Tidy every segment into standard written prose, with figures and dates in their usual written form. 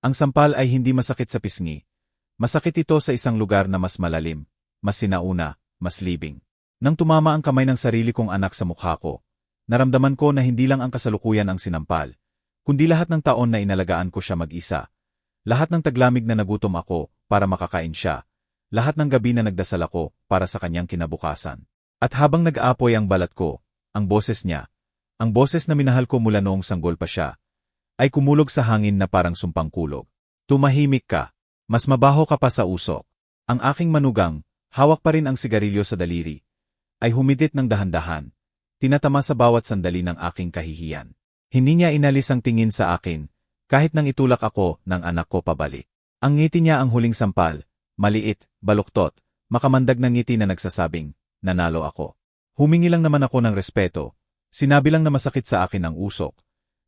Ang sampal ay hindi masakit sa pisngi. Masakit ito sa isang lugar na mas malalim, mas sinauna, mas libing. Nang tumama ang kamay ng sarili kong anak sa mukha ko, naramdaman ko na hindi lang ang kasalukuyan ang sinampal, kundi lahat ng taon na inalagaan ko siya mag-isa. Lahat ng taglamig na nagutom ako para makakain siya. Lahat ng gabi na nagdasal ako para sa kanyang kinabukasan. At habang nag-aapoy ang balat ko, ang boses niya, ang boses na minahal ko mula noong sanggol pa siya, ay kumulog sa hangin na parang sumpang kulog. Tumahimik ka. Mas mabaho ka pa sa usok. Ang aking manugang, hawak pa rin ang sigarilyo sa daliri, ay humidit ng dahan-dahan, tinatama sa bawat sandali ng aking kahihiyan. Hindi niya inalis ang tingin sa akin, kahit nang itulak ako ng anak ko pabalik. Ang ngiti niya ang huling sampal, maliit, baluktot, makamandag na ngiti na nagsasabing, nanalo ako. Humingi lang naman ako ng respeto, sinabi lang na masakit sa akin ang usok,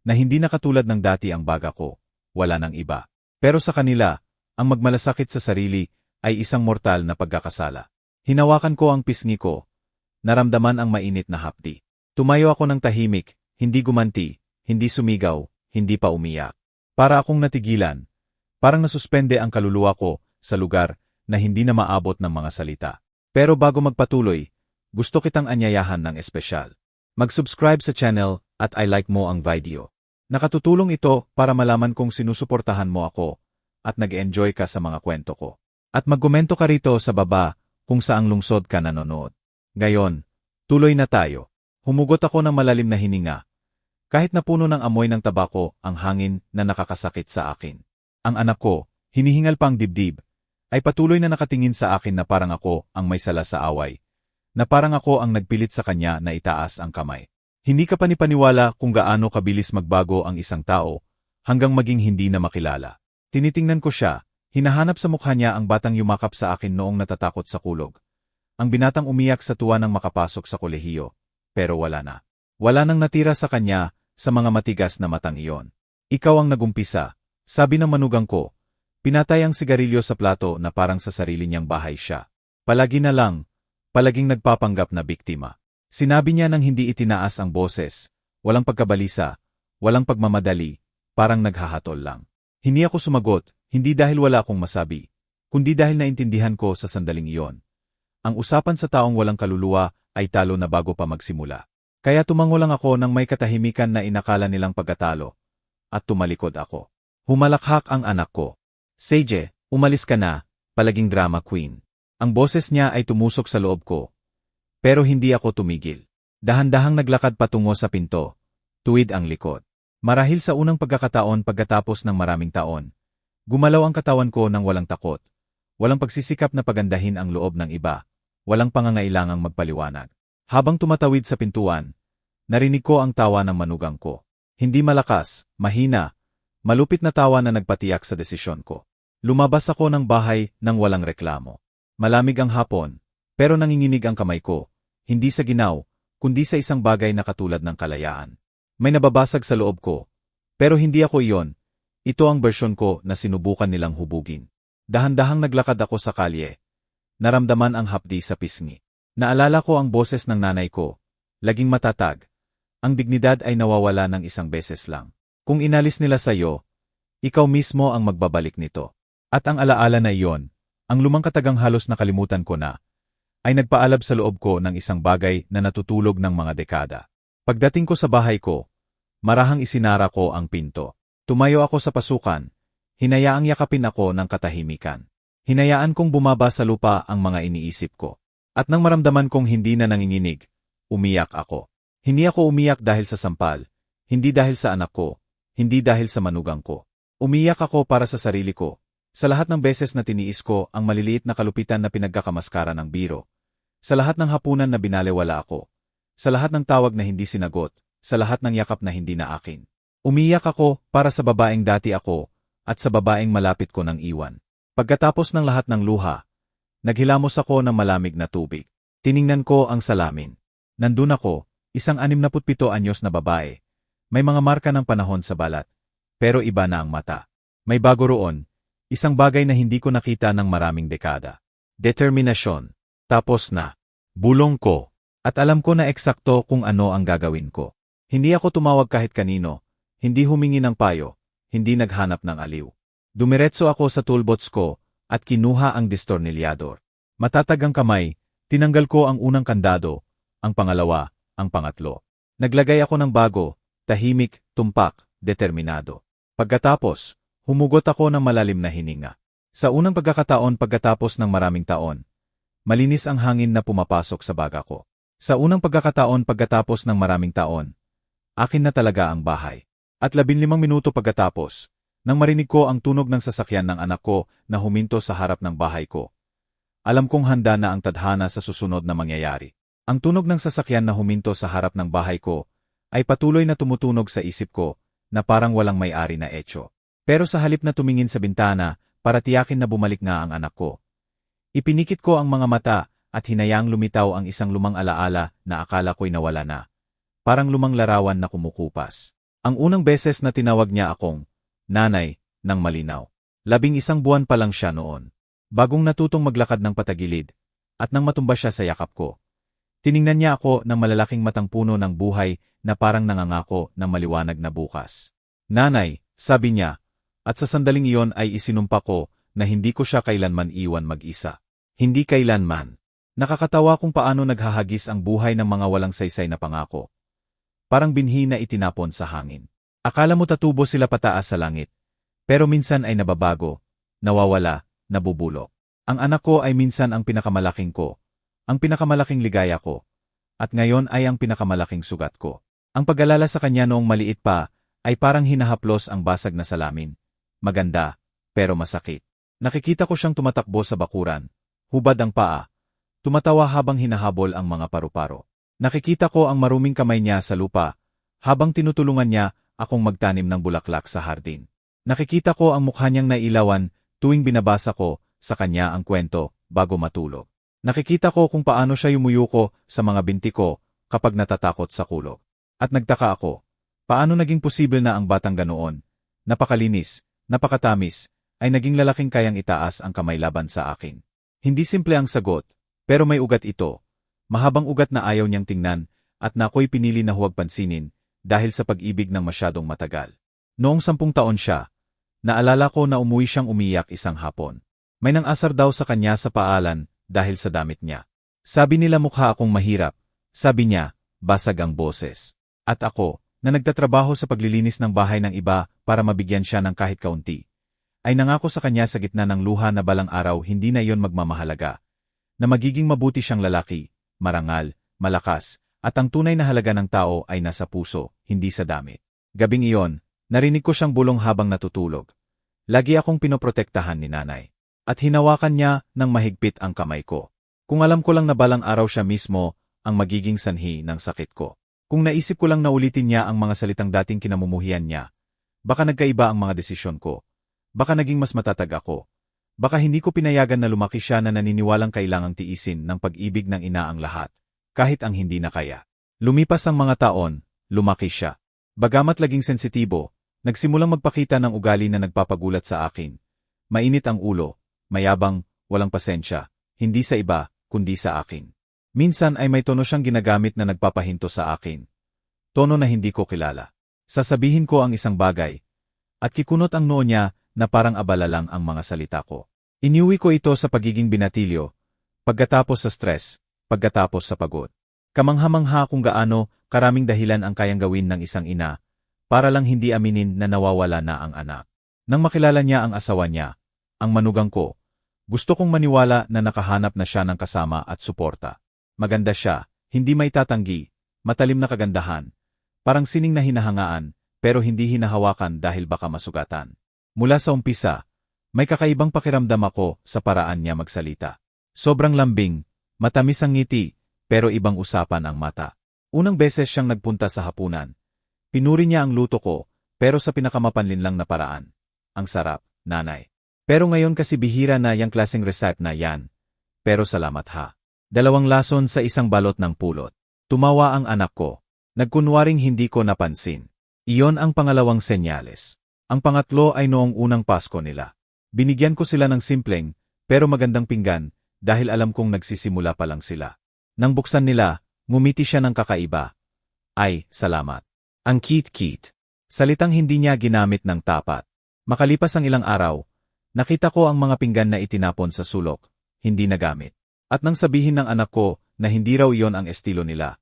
na hindi na katulad ng dati ang baga ko, wala nang iba. Pero sa kanila, ang magmalasakit sa sarili ay isang mortal na pagkakasala. Hinawakan ko ang pisngi ko, naramdaman ang mainit na hapdi. Tumayo ako ng tahimik, hindi gumanti, hindi sumigaw, hindi pa umiyak. Para akong natigilan, parang nasuspende ang kaluluwa ko sa lugar na hindi na maabot ng mga salita. Pero bago magpatuloy, gusto kitang anyayahan ng espesyal. Mag-subscribe sa channel at I-like mo ang video. Nakatutulong ito para malaman kong sinusuportahan mo ako at nag-enjoy ka sa mga kwento ko. At magkomento ka rito sa baba kung saang lungsod ka nanonood. Ngayon, tuloy na tayo. Humugot ako ng malalim na hininga. Kahit napuno ng amoy ng tabako ang hangin na nakakasakit sa akin. Ang anak ko, hinihingal pang dibdib, ay patuloy na nakatingin sa akin na parang ako ang may sala sa away. Na parang ako ang nagpilit sa kanya na itaas ang kamay. Hindi ka panipaniwala kung gaano kabilis magbago ang isang tao hanggang maging hindi na makilala. Tinitingnan ko siya, hinahanap sa mukha niya ang batang yumakap sa akin noong natatakot sa kulog. Ang binatang umiyak sa tuwa nang makapasok sa kolehiyo, pero wala na. Wala nang natira sa kanya sa mga matigas na matang iyon. Ikaw ang nagumpisa, sabi ng manugang ko. Pinatay ang sigarilyo sa plato na parang sa sarili niyang bahay siya. Palagi na lang, palaging nagpapanggap na biktima. Sinabi niya nang hindi itinaas ang boses, walang pagkabalisa, walang pagmamadali, parang naghahatol lang. Hindi ako sumagot, hindi dahil wala akong masabi, kundi dahil naintindihan ko sa sandaling iyon. Ang usapan sa taong walang kaluluwa ay talo na bago pa magsimula. Kaya tumango lang ako nang may katahimikan na inakala nilang pagkatalo. At tumalikod ako. Humalakhak ang anak ko. Seije, umalis ka na, palaging drama queen. Ang boses niya ay tumusok sa loob ko. Pero hindi ako tumigil. Dahan-dahang naglakad patungo sa pinto. Tuwid ang likod. Marahil sa unang pagkakataon pagkatapos ng maraming taon, gumalaw ang katawan ko ng walang takot. Walang pagsisikap na pagandahin ang loob ng iba. Walang pangangailangang magpaliwanag. Habang tumatawid sa pintuan, narinig ko ang tawa ng manugang ko. Hindi malakas, mahina, malupit na tawa na nagpatiyak sa desisyon ko. Lumabas ako ng bahay nang walang reklamo. Malamig ang hapon, pero nanginginig ang kamay ko. Hindi sa ginaw, kundi sa isang bagay na katulad ng kalayaan. May nababasag sa loob ko. Pero hindi ako iyon. Ito ang bersyon ko na sinubukan nilang hubugin. Dahan-dahang naglakad ako sa kalye. Naramdaman ang hapdi sa pisngi. Naalala ko ang boses ng nanay ko. Laging matatag. Ang dignidad ay nawawala ng isang beses lang. Kung inalis nila sa'yo, ikaw mismo ang magbabalik nito. At ang alaala na iyon, ang lumang katagang halos nakalimutan ko na, ay nagpaalab sa loob ko ng isang bagay na natutulog ng mga dekada. Pagdating ko sa bahay ko, marahang isinara ko ang pinto. Tumayo ako sa pasukan, hinayaang yakapin ako ng katahimikan. Hinayaan kong bumaba sa lupa ang mga iniisip ko. At nang maramdaman kong hindi na nanginginig, umiyak ako. Hindi ako umiyak dahil sa sampal, hindi dahil sa anak ko, hindi dahil sa manugang ko. Umiyak ako para sa sarili ko. Sa lahat ng beses na tiniis ko ang maliliit na kalupitan na pinagkakamaskara ng biro. Sa lahat ng hapunan na binalewala ako. Sa lahat ng tawag na hindi sinagot. Sa lahat ng yakap na hindi na akin. Umiyak ako para sa babaeng dati ako at sa babaeng malapit ko nang iwan. Pagkatapos ng lahat ng luha, naghilamos ako ng malamig na tubig. Tiningnan ko ang salamin. Nandun ako, isang 67 anyos na babae. May mga marka ng panahon sa balat. Pero iba na ang mata. May bago roon. Isang bagay na hindi ko nakita ng maraming dekada. Determinasyon. Tapos na. Bulong ko. At alam ko na eksakto kung ano ang gagawin ko. Hindi ako tumawag kahit kanino. Hindi humingi ng payo. Hindi naghanap ng aliw. Dumiretso ako sa toolbox ko at kinuha ang distornilyador. Matatag ang kamay, tinanggal ko ang unang kandado, ang pangalawa, ang pangatlo. Naglagay ako ng bago, tahimik, tumpak, determinado. Pagkatapos, humugot ako ng malalim na hininga. Sa unang pagkakataon pagkatapos ng maraming taon, malinis ang hangin na pumapasok sa baga ko. Sa unang pagkakataon pagkatapos ng maraming taon, akin na talaga ang bahay. At 15 minuto pagkatapos, nang marinig ko ang tunog ng sasakyan ng anak ko na huminto sa harap ng bahay ko. Alam kong handa na ang tadhana sa susunod na mangyayari. Ang tunog ng sasakyan na huminto sa harap ng bahay ko ay patuloy na tumutunog sa isip ko na parang walang may-ari na etyo. Pero sa halip na tumingin sa bintana para tiyakin na bumalik nga ang anak ko, ipinikit ko ang mga mata at hinayaang lumitaw ang isang lumang alaala na akala ko'y nawala na. Parang lumang larawan na kumukupas. Ang unang beses na tinawag niya akong nanay ng malinaw. 11 buwan pa lang siya noon. Bagong natutong maglakad ng patagilid, at nang matumba siya sa yakap ko, tiningnan niya ako ng malalaking matang puno ng buhay na parang nangangako ng maliwanag na bukas. Nanay, sabi niya, at sa sandaling iyon ay isinumpa ko na hindi ko siya kailanman iwan mag-isa. Hindi kailanman. Nakakatawa kung paano naghahagis ang buhay ng mga walang saysay na pangako. Parang binhi na itinapon sa hangin. Akala mo tatubo sila pataas sa langit, pero minsan ay nababago, nawawala, nabubulok. Ang anak ko ay minsan ang pinakamalaking ko, ang pinakamalaking ligaya ko, at ngayon ay ang pinakamalaking sugat ko. Ang pag-alala sa kanya noong maliit pa ay parang hinahaplos ang basag na salamin. Maganda, pero masakit. Nakikita ko siyang tumatakbo sa bakuran, hubad ang paa, tumatawa habang hinahabol ang mga paru-paro. Nakikita ko ang maruming kamay niya sa lupa, habang tinutulungan niya akong magtanim ng bulaklak sa hardin. Nakikita ko ang mukha niyang nailawan tuwing binabasa ko sa kanya ang kwento bago matulog. Nakikita ko kung paano siya yumuyuko sa mga binti ko kapag natatakot sa kulog. At nagtaka ako, paano naging posible na ang batang ganoon, napakalinis, napakatamis, ay naging lalaking kayang itaas ang kamay laban sa akin. Hindi simple ang sagot, pero may ugat ito. Mahabang ugat na ayaw niyang tingnan at na ako'y pinili na huwag pansinin dahil sa pag-ibig ng masyadong matagal. Noong 10 taon siya, naalala ko na umuwi siyang umiyak isang hapon. May nang-asar daw sa kanya sa paalan dahil sa damit niya. Sabi nila mukha akong mahirap. Sabi niya, basag ang boses. At ako, na nagtatrabaho sa paglilinis ng bahay ng iba para mabigyan siya ng kahit kaunti, ay nangako sa kanya sa gitna ng luha na balang araw hindi na iyon magmamahalaga. Na magiging mabuti siyang lalaki, marangal, malakas, at ang tunay na halaga ng tao ay nasa puso, hindi sa damit. Gabing iyon, narinig ko siyang bulong habang natutulog. Lagi akong pinoprotektahan ni nanay. At hinawakan niya ng mahigpit ang kamay ko. Kung alam ko lang na balang araw siya mismo ang magiging sanhi ng sakit ko. Kung naisip ko lang na ulitin niya ang mga salitang dating kinamumuhian niya, baka nagkaiba ang mga desisyon ko. Baka naging mas matatag ako. Baka hindi ko pinayagan na lumaki siya na naniniwalang kailangang tiisin ng pag-ibig ng ina ang lahat. Kahit ang hindi na kaya. Lumipas ang mga taon, lumaki siya. Bagamat laging sensitibo, nagsimulang magpakita ng ugali na nagpapagulat sa akin. Mainit ang ulo, mayabang, walang pasensya, hindi sa iba, kundi sa akin. Minsan ay may tono siyang ginagamit na nagpapahinto sa akin. Tono na hindi ko kilala. Sasabihin ko ang isang bagay. At kikunot ang noo niya na parang abala lang ang mga salita ko. Iniuwi ko ito sa pagiging binatilyo, pagkatapos sa stress, pagkatapos sa pagod. Kamangha-mangha kung gaano karaming dahilan ang kayang gawin ng isang ina, para lang hindi aminin na nawawala na ang anak. Nang makilala niya ang asawa niya, ang manugang ko, gusto kong maniwala na nakahanap na siya ng kasama at suporta. Maganda siya, hindi may tatanggi, matalim na kagandahan, parang sining na hinahangaan, pero hindi hinahawakan dahil baka masugatan. Mula sa umpisa, may kakaibang pakiramdam ako sa paraan niya magsalita. Sobrang lambing, matamis ang ngiti, pero ibang usapan ang mata. Unang beses siyang nagpunta sa hapunan. Pinuri niya ang luto ko, pero sa pinakamapanlinlang na paraan. Ang sarap, nanay. Pero ngayon kasi bihira na yang klaseng recipe na yan. Pero salamat ha. 2 lason sa isang balot ng pulot. Tumawa ang anak ko. Nagkunwaring hindi ko napansin. Iyon ang pangalawang senyales. Ang pangatlo ay noong unang Pasko nila. Binigyan ko sila ng simpleng, pero magandang pinggan, dahil alam kong nagsisimula pa lang sila. Nang buksan nila, ngumiti siya ng kakaiba. Ay, salamat. Ang cute-cute. Salitang hindi niya ginamit ng tapat. Makalipas ang ilang araw, nakita ko ang mga pinggan na itinapon sa sulok, hindi nagamit. At nang sabihin ng anak ko na hindi raw iyon ang estilo nila,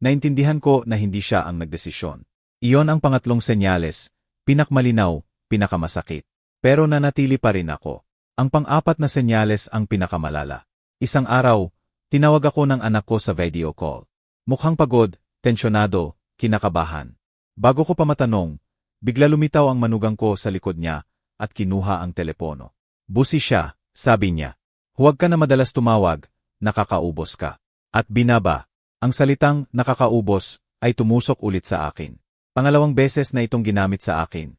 naintindihan ko na hindi siya ang nagdesisyon. Iyon ang pangatlong senyales, pinakmalinaw, pinakamasakit. Pero nanatili pa rin ako. Ang pang-apat na senyales ang pinakamalala. Isang araw, tinawag ako ng anak ko sa video call. Mukhang pagod, tensyonado, kinakabahan. Bago ko pa matanong, bigla lumitaw ang manugang ko sa likod niya at kinuha ang telepono. Busi siya, sabi niya. Huwag ka na madalas tumawag, nakakaubos ka. At binaba, ang salitang nakakaubos ay tumusok ulit sa akin. Pangalawang beses na itong ginamit sa akin.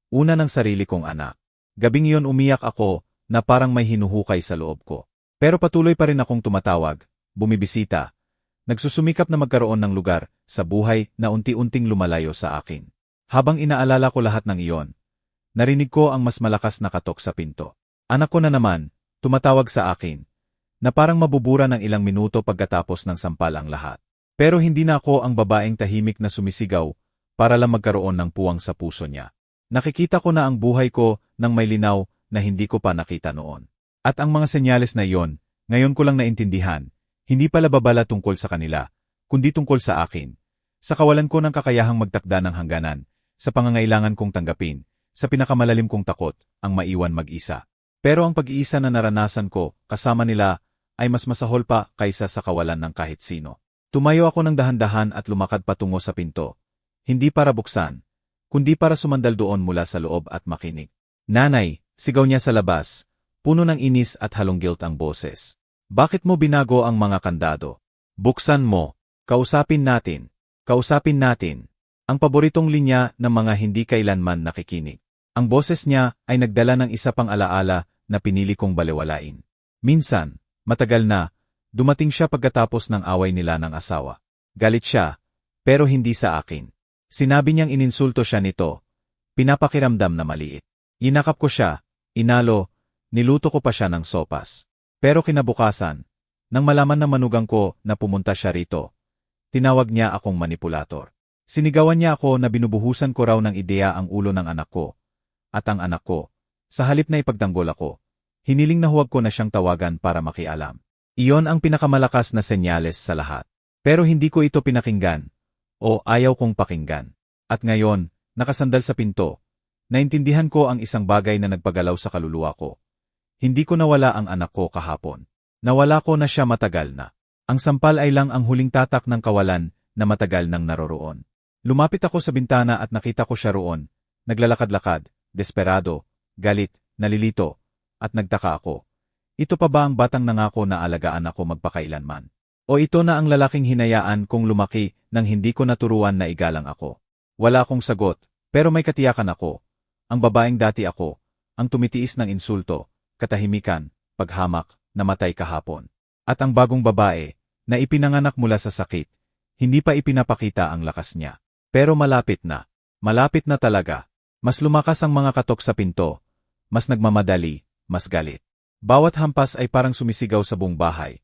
Una ng sarili kong anak. Gabing iyon umiyak ako na parang may hinuhukay sa loob ko. Pero patuloy pa rin akong tumatawag, bumibisita. Nagsusumikap na magkaroon ng lugar sa buhay na unti-unting lumalayo sa akin. Habang inaalala ko lahat ng iyon, narinig ko ang mas malakas na katok sa pinto. Anak ko na naman, tumatawag sa akin, na parang mabubura ng ilang minuto pagkatapos ng sampal ang lahat. Pero hindi na ako ang babaeng tahimik na sumisigaw para lang magkaroon ng puwang sa puso niya. Nakikita ko na ang buhay ko nang may linaw na hindi ko pa nakita noon. At ang mga senyales na iyon, ngayon ko lang naintindihan, hindi pala babala tungkol sa kanila, kundi tungkol sa akin. Sa kawalan ko ng kakayahang magtakda ng hangganan, sa pangangailangan kong tanggapin, sa pinakamalalim kong takot, ang maiwan mag-isa. Pero ang pag-iisa na naranasan ko, kasama nila, ay mas masahol pa kaysa sa kawalan ng kahit sino. Tumayo ako ng dahan-dahan at lumakad patungo sa pinto. Hindi para buksan, kundi para sumandal doon mula sa loob at makinig. Nanay, sigaw niya sa labas, puno ng inis at halong guilt ang boses. Bakit mo binago ang mga kandado? Buksan mo. Kausapin natin. Kausapin natin. Ang paboritong linya ng mga hindi kailanman nakikinig. Ang boses niya ay nagdala ng isa pang alaala na pinili kong balewalain. Minsan, matagal na, dumating siya pagkatapos ng away nila ng asawa. Galit siya, pero hindi sa akin. Sinabi niyang ininsulto siya nito. Pinapakiramdam na maliit. Inakap ko siya, inalo, niluto ko pa siya ng sopas. Pero kinabukasan, nang malaman ng manugang ko na pumunta siya rito, tinawag niya akong manipulator. Sinigawan niya ako na binubuhusan ko raw ng ideya ang ulo ng anak ko. At ang anak ko, sa halip na ipagtanggol ako, hiniling na huwag ko na siyang tawagan para makialam. Iyon ang pinakamalakas na senyales sa lahat. Pero hindi ko ito pinakinggan, o ayaw kong pakinggan. At ngayon, nakasandal sa pinto, naintindihan ko ang isang bagay na nagpagalaw sa kaluluwa ko. Hindi ko nawala ang anak ko kahapon. Nawala ko na siya matagal na. Ang sampal ay lang ang huling tatak ng kawalan na matagal nang naroroon. Lumapit ako sa bintana at nakita ko siya roon, naglalakad-lakad, desperado, galit, nalilito, at nagtaka ako. Ito pa ba ang batang nangako na alagaan ako magpakailanman? O ito na ang lalaking hinayaan kong lumaki nang hindi ko naturuan na igalang ako? Wala akong sagot, pero may katiyakan ako. Ang babaeng dati ako, ang tumitiis ng insulto, katahimikan, paghamak, namatay kahapon. At ang bagong babae, na ipinanganak mula sa sakit, hindi pa ipinapakita ang lakas niya. Pero malapit na talaga. Mas lumakas ang mga katok sa pinto, mas nagmamadali, mas galit. Bawat hampas ay parang sumisigaw sa buong bahay,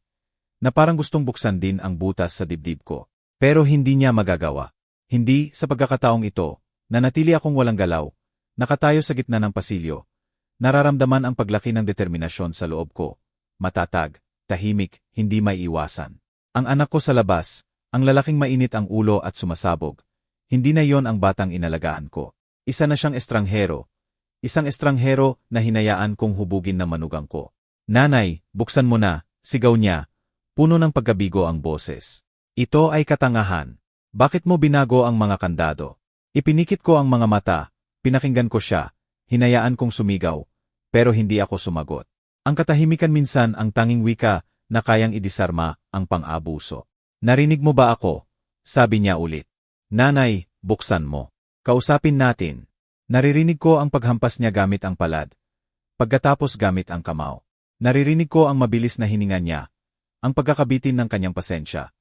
na parang gustong buksan din ang butas sa dibdib ko. Pero hindi niya magagawa. Hindi, sa pagkakataong ito, nanatili akong walang galaw, nakatayo sa gitna ng pasilyo. Nararamdaman ang paglaki ng determinasyon sa loob ko. Matatag, tahimik, hindi may iwasan. Ang anak ko sa labas, ang lalaking mainit ang ulo at sumasabog. Hindi na yon ang batang inalagaan ko. Isa na siyang estranghero. Isang estranghero na hinayaan kong hubugin ng manugang ko. Nanay, buksan mo na, sigaw niya. Puno ng pagkabigo ang boses. Ito ay katangahan. Bakit mo binago ang mga kandado? Ipinikit ko ang mga mata, pinakinggan ko siya, hinayaan kong sumigaw, pero hindi ako sumagot. Ang katahimikan minsan ang tanging wika na kayang idisarma ang pang-abuso. Narinig mo ba ako? Sabi niya ulit. Nanay, buksan mo. Kausapin natin. Naririnig ko ang paghampas niya gamit ang palad. Pagkatapos gamit ang kamao. Naririnig ko ang mabilis na hininga niya. Ang pagkakabitin ng kanyang pasensya.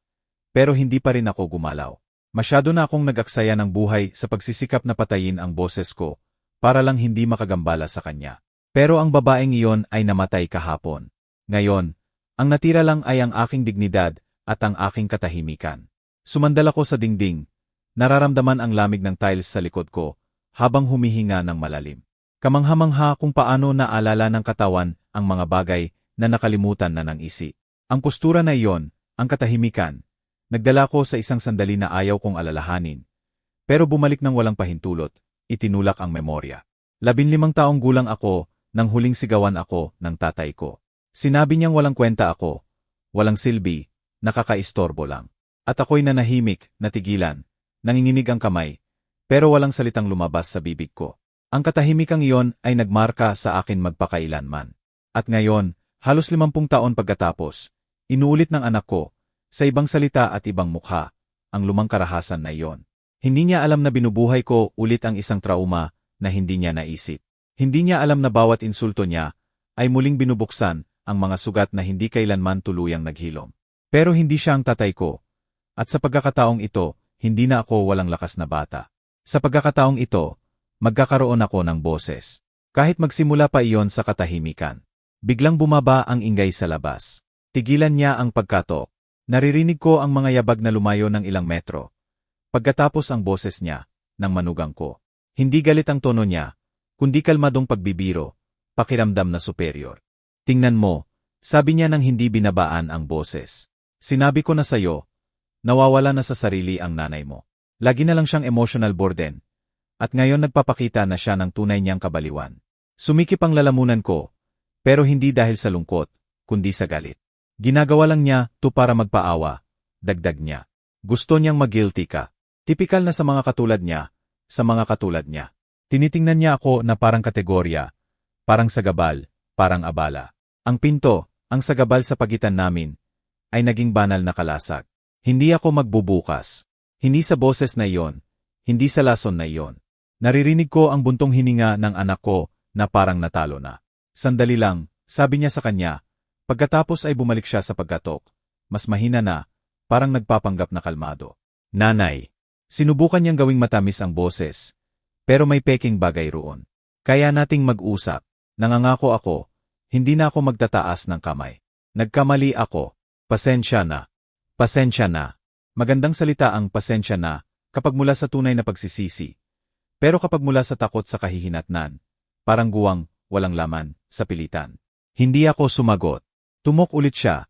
Pero hindi pa rin ako gumalaw. Masyado na akong nag-aksaya ng buhay sa pagsisikap na patayin ang boses ko para lang hindi makagambala sa kanya. Pero ang babaeng iyon ay namatay kahapon. Ngayon, ang natira lang ay ang aking dignidad at ang aking katahimikan. Sumandal ako sa dingding. Nararamdaman ang lamig ng tiles sa likod ko habang humihinga ng malalim. Kamangha-mangha kung paano naalala ng katawan ang mga bagay na nakalimutan na ng isip. Ang postura na iyon, ang katahimikan, nagdala ko sa isang sandali na ayaw kong alalahanin. Pero bumalik ng walang pahintulot, itinulak ang memorya. 15 taong gulang ako nang huling sigawan ako ng tatay ko. Sinabi niyang walang kwenta ako, walang silbi, nakakaistorbo lang. At ako'y nanahimik, natigilan, nanginginig ang kamay, pero walang salitang lumabas sa bibig ko. Ang katahimikang iyon ay nagmarka sa akin magpakailanman. At ngayon, halos 50 taon pagkatapos, inuulit ng anak ko, sa ibang salita at ibang mukha, ang lumang karahasan na iyon. Hindi niya alam na binubuhay ko ulit ang isang trauma na hindi niya naisip. Hindi niya alam na bawat insulto niya ay muling binubuksan ang mga sugat na hindi kailanman tuluyang naghilom. Pero hindi siya ang tatay ko. At sa pagkakataong ito, hindi na ako walang lakas na bata. Sa pagkakataong ito, magkakaroon ako ng boses. Kahit magsimula pa iyon sa katahimikan. Biglang bumaba ang ingay sa labas. Tigilan niya ang pagkatok. Naririnig ko ang mga yabag na lumayo ng ilang metro. Pagkatapos ang boses niya, nang manugang ko. Hindi galit ang tono niya, kundi kalmadong pagbibiro, pakiramdam na superior. Tingnan mo, sabi niya nang hindi binabaan ang boses. Sinabi ko na sayo, nawawala na sa sarili ang nanay mo. Lagi na lang siyang emotional burden. At ngayon nagpapakita na siya ng tunay niyang kabaliwan. Sumikip ang lalamunan ko, pero hindi dahil sa lungkot, kundi sa galit. Ginagawa lang niya to para magpaawa, dagdag niya. Gusto niyang mag-guilty ka. Tipikal na sa mga katulad niya, sa mga katulad niya. Tinitingnan niya ako na parang kategorya, parang sagabal, parang abala. Ang pinto, ang sagabal sa pagitan namin, ay naging banal na kalasag. Hindi ako magbubukas. Hindi sa boses na iyon, hindi sa lason na iyon. Naririnig ko ang buntong hininga ng anak ko na parang natalo na. Sandali lang, sabi niya sa kanya, pagkatapos ay bumalik siya sa pagkatok. Mas mahina na, parang nagpapanggap na kalmado. Nanay. Sinubukan niyang gawing matamis ang boses. Pero may peking bagay roon. Kaya nating mag-usap. Nangangako ako, hindi na ako magtataas ng kamay. Nagkamali ako. Pasensya na. Pasensya na. Magandang salita ang pasensya na kapag mula sa tunay na pagsisisi. Pero kapag mula sa takot sa kahihinatnan, parang guwang, walang laman, sa pilitan. Hindi ako sumagot. Tumok ulit siya.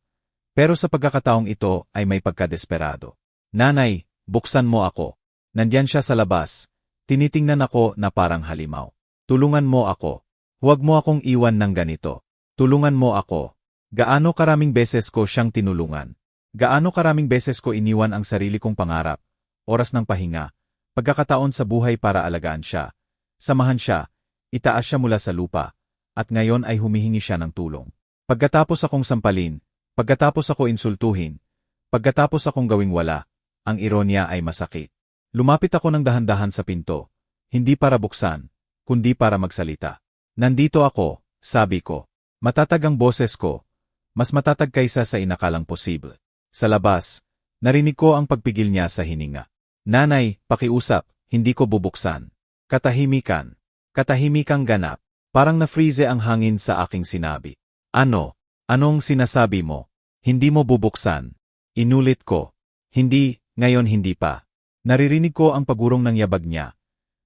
Pero sa pagkakataong ito ay may pagkadesperado. Nanay, buksan mo ako. Nandyan siya sa labas. Tinitingnan ako na parang halimaw. Tulungan mo ako. Huwag mo akong iwan ng ganito. Tulungan mo ako. Gaano karaming beses ko siyang tinulungan. Gaano karaming beses ko iniwan ang sarili kong pangarap. Oras ng pahinga. Pagkakataon sa buhay para alagaan siya. Samahan siya. Itaas siya mula sa lupa. At ngayon ay humihingi siya ng tulong. Pagkatapos akong sampalin. Pagkatapos ako insultuhin. Pagkatapos akong gawing wala. Ang ironya ay masakit. Lumapit ako ng dahan-dahan sa pinto. Hindi para buksan, kundi para magsalita. Nandito ako, sabi ko. Matatag ang boses ko. Mas matatag kaysa sa inakalang posible. Sa labas, narinig ko ang pagpigil niya sa hininga. Nanay, pakiusap, hindi ko bubuksan. Katahimikan. Katahimikang ganap. Parang na-freeze ang hangin sa aking sinabi. Ano? Anong sinasabi mo? Hindi mo bubuksan. Inulit ko. Hindi. Ngayon hindi pa. Naririnig ko ang pagurong ng yabag niya,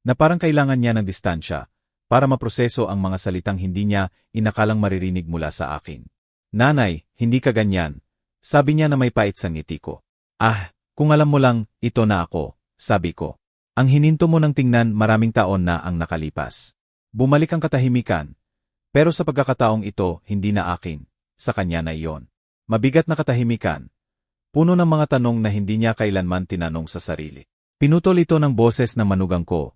na parang kailangan niya ng distansya, para maproseso ang mga salitang hindi niya inakalang maririnig mula sa akin. Nanay, hindi ka ganyan. Sabi niya na may pait sa ngiti ko. Ah, kung alam mo lang, ito na ako, sabi ko. Ang hininto mo ng tingnan maraming taon na ang nakalipas. Bumalik ang katahimikan. Pero sa pagkakataong ito, hindi na akin, sa kanya na iyon. Mabigat na katahimikan. Puno ng mga tanong na hindi niya kailanman tinanong sa sarili. Pinutol ito ng boses na manugang ko.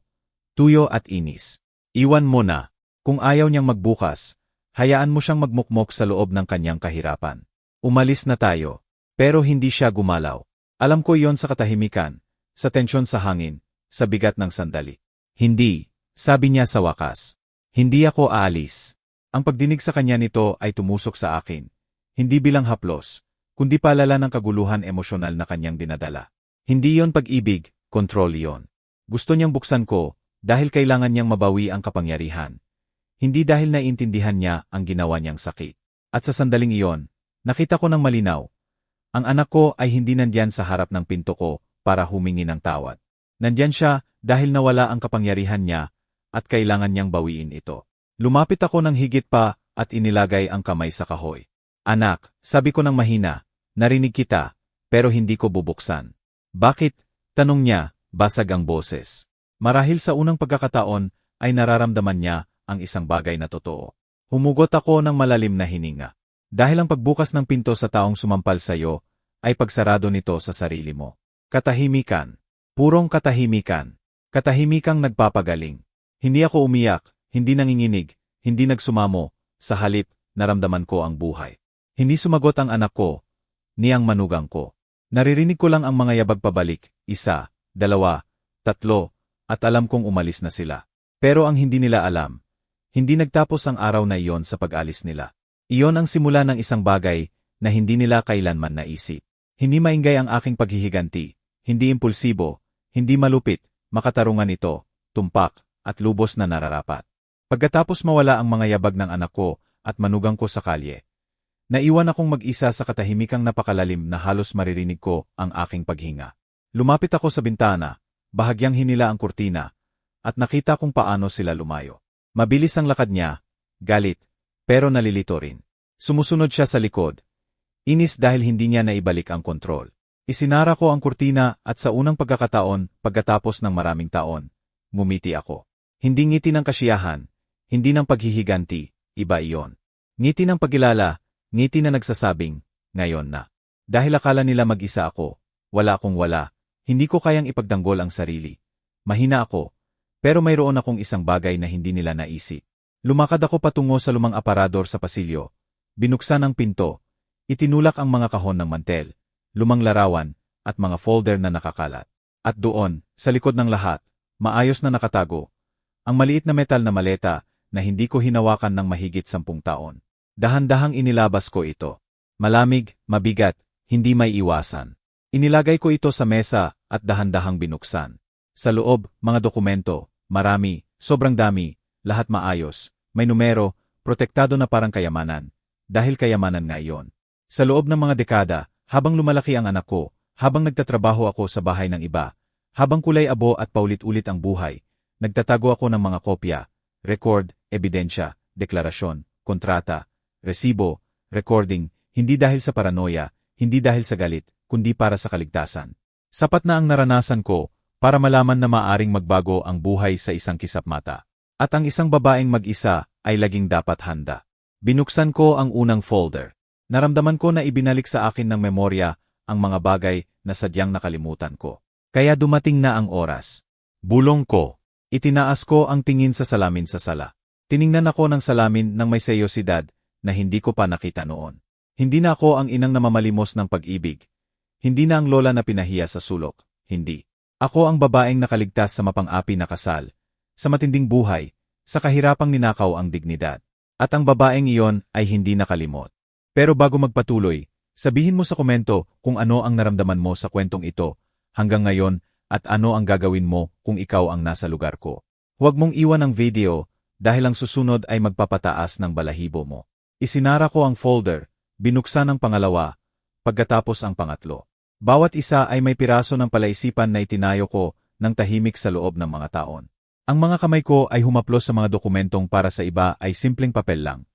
Tuyo at inis. Iwan mo na. Kung ayaw niyang magbukas, hayaan mo siyang magmukmok sa loob ng kanyang kahirapan. Umalis na tayo. Pero hindi siya gumalaw. Alam ko iyon sa katahimikan, sa tensyon sa hangin, sa bigat ng sandali. Hindi, sabi niya sa wakas. Hindi ako aalis. Ang pagdinig sa kanya nito ay tumusok sa akin. Hindi bilang haplos, kundi paalala ng kaguluhan emosyonal na kanyang dinadala. Hindi yon pag-ibig, kontrol yon. Gusto niyang buksan ko, dahil kailangan niyang mabawi ang kapangyarihan. Hindi dahil naiintindihan niya ang ginawa niyang sakit. At sa sandaling iyon, nakita ko ng malinaw. Ang anak ko ay hindi nandyan sa harap ng pinto ko para humingi ng tawad. Nandyan siya dahil nawala ang kapangyarihan niya at kailangan niyang bawiin ito. Lumapit ako ng higit pa at inilagay ang kamay sa kahoy. Anak, sabi ko ng mahina, narinig kita, pero hindi ko bubuksan. Bakit? Tanong niya, basag ang boses. Marahil sa unang pagkakataon ay nararamdaman niya ang isang bagay na totoo. Humugot ako ng malalim na hininga. Dahil ang pagbukas ng pinto sa taong sumampal sa iyo ay pagsarado nito sa sarili mo. Katahimikan. Purong katahimikan. Katahimikang nagpapagaling. Hindi ako umiyak, hindi nanginginig, hindi nagsumamo, sa halip, naramdaman ko ang buhay. Hindi sumagot ang anak ko, ni ang manugang ko. Naririnig ko lang ang mga yabag pabalik, 1, 2, 3, at alam kong umalis na sila. Pero ang hindi nila alam, hindi nagtapos ang araw na iyon sa pag-alis nila. Iyon ang simula ng isang bagay na hindi nila kailanman naisip. Hindi maingay ang aking paghihiganti, hindi impulsibo, hindi malupit, makatarungan ito, tumpak, at lubos na nararapat. Pagkatapos mawala ang mga yabag ng anak ko at manugang ko sa kalye, naiwan akong mag-isa sa katahimikang napakalalim na halos maririnig ko ang aking paghinga. Lumapit ako sa bintana, bahagyang hinila ang kurtina, at nakita kung paano sila lumayo. Mabilis ang lakad niya, galit, pero nalilito rin. Sumusunod siya sa likod. Inis dahil hindi niya naibalik ang kontrol. Isinara ko ang kurtina at sa unang pagkakataon, pagkatapos ng maraming taon, ngumiti ako. Hindi ngiti ng kasiyahan, hindi ng paghihiganti, iba iyon. Ngiti ng pagkilala, ngiti na nagsasabing, ngayon na. Dahil akala nila mag-isa ako, wala akong wala, hindi ko kayang ipagtanggol ang sarili. Mahina ako, pero mayroon akong isang bagay na hindi nila naisip. Lumakad ako patungo sa lumang aparador sa pasilyo, binuksan ang pinto, itinulak ang mga kahon ng mantel, lumang larawan, at mga folder na nakakalat. At doon, sa likod ng lahat, maayos na nakatago, ang maliit na metal na maleta na hindi ko hinawakan ng mahigit 10 taon. Dahan-dahang inilabas ko ito. Malamig, mabigat, hindi may iwasan. Inilagay ko ito sa mesa at dahan-dahang binuksan. Sa loob, mga dokumento, marami, sobrang dami, lahat maayos, may numero, protektado na parang kayamanan. Dahil kayamanan nga iyon. Sa loob ng mga dekada, habang lumalaki ang anak ko, habang nagtatrabaho ako sa bahay ng iba, habang kulay-abo at paulit-ulit ang buhay, nagtatago ako ng mga kopya, record, ebidensya, deklarasyon, kontrata, resibo, recording, hindi dahil sa paranoia, hindi dahil sa galit, kundi para sa kaligtasan. Sapat na ang naranasan ko para malaman na maaring magbago ang buhay sa isang kisap mata. At ang isang babaeng mag-isa ay laging dapat handa. Binuksan ko ang unang folder. Naramdaman ko na ibinalik sa akin ng memorya ang mga bagay na sadyang nakalimutan ko. Kaya dumating na ang oras. Bulong ko. Itinaas ko ang tingin sa salamin sa sala. Tiningnan ako ng salamin ng may seryosidad na hindi ko pa nakita noon. Hindi na ako ang inang namamalimos ng pag-ibig. Hindi na ang lola na pinahiya sa sulok. Hindi. Ako ang babaeng nakaligtas sa mapang-api na kasal, sa matinding buhay, sa kahirapang ninakaw ang dignidad. At ang babaeng iyon ay hindi nakalimot. Pero bago magpatuloy, sabihin mo sa komento kung ano ang naramdaman mo sa kwentong ito hanggang ngayon at ano ang gagawin mo kung ikaw ang nasa lugar ko. Huwag mong iwan ang video dahil ang susunod ay magpapataas ng balahibo mo. Isinara ko ang folder, binuksan ang pangalawa, pagkatapos ang pangatlo. Bawat isa ay may piraso ng palaisipan na itinayo ko ng tahimik sa loob ng mga taon. Ang mga kamay ko ay humaplos sa mga dokumentong para sa iba ay simpleng papel lang.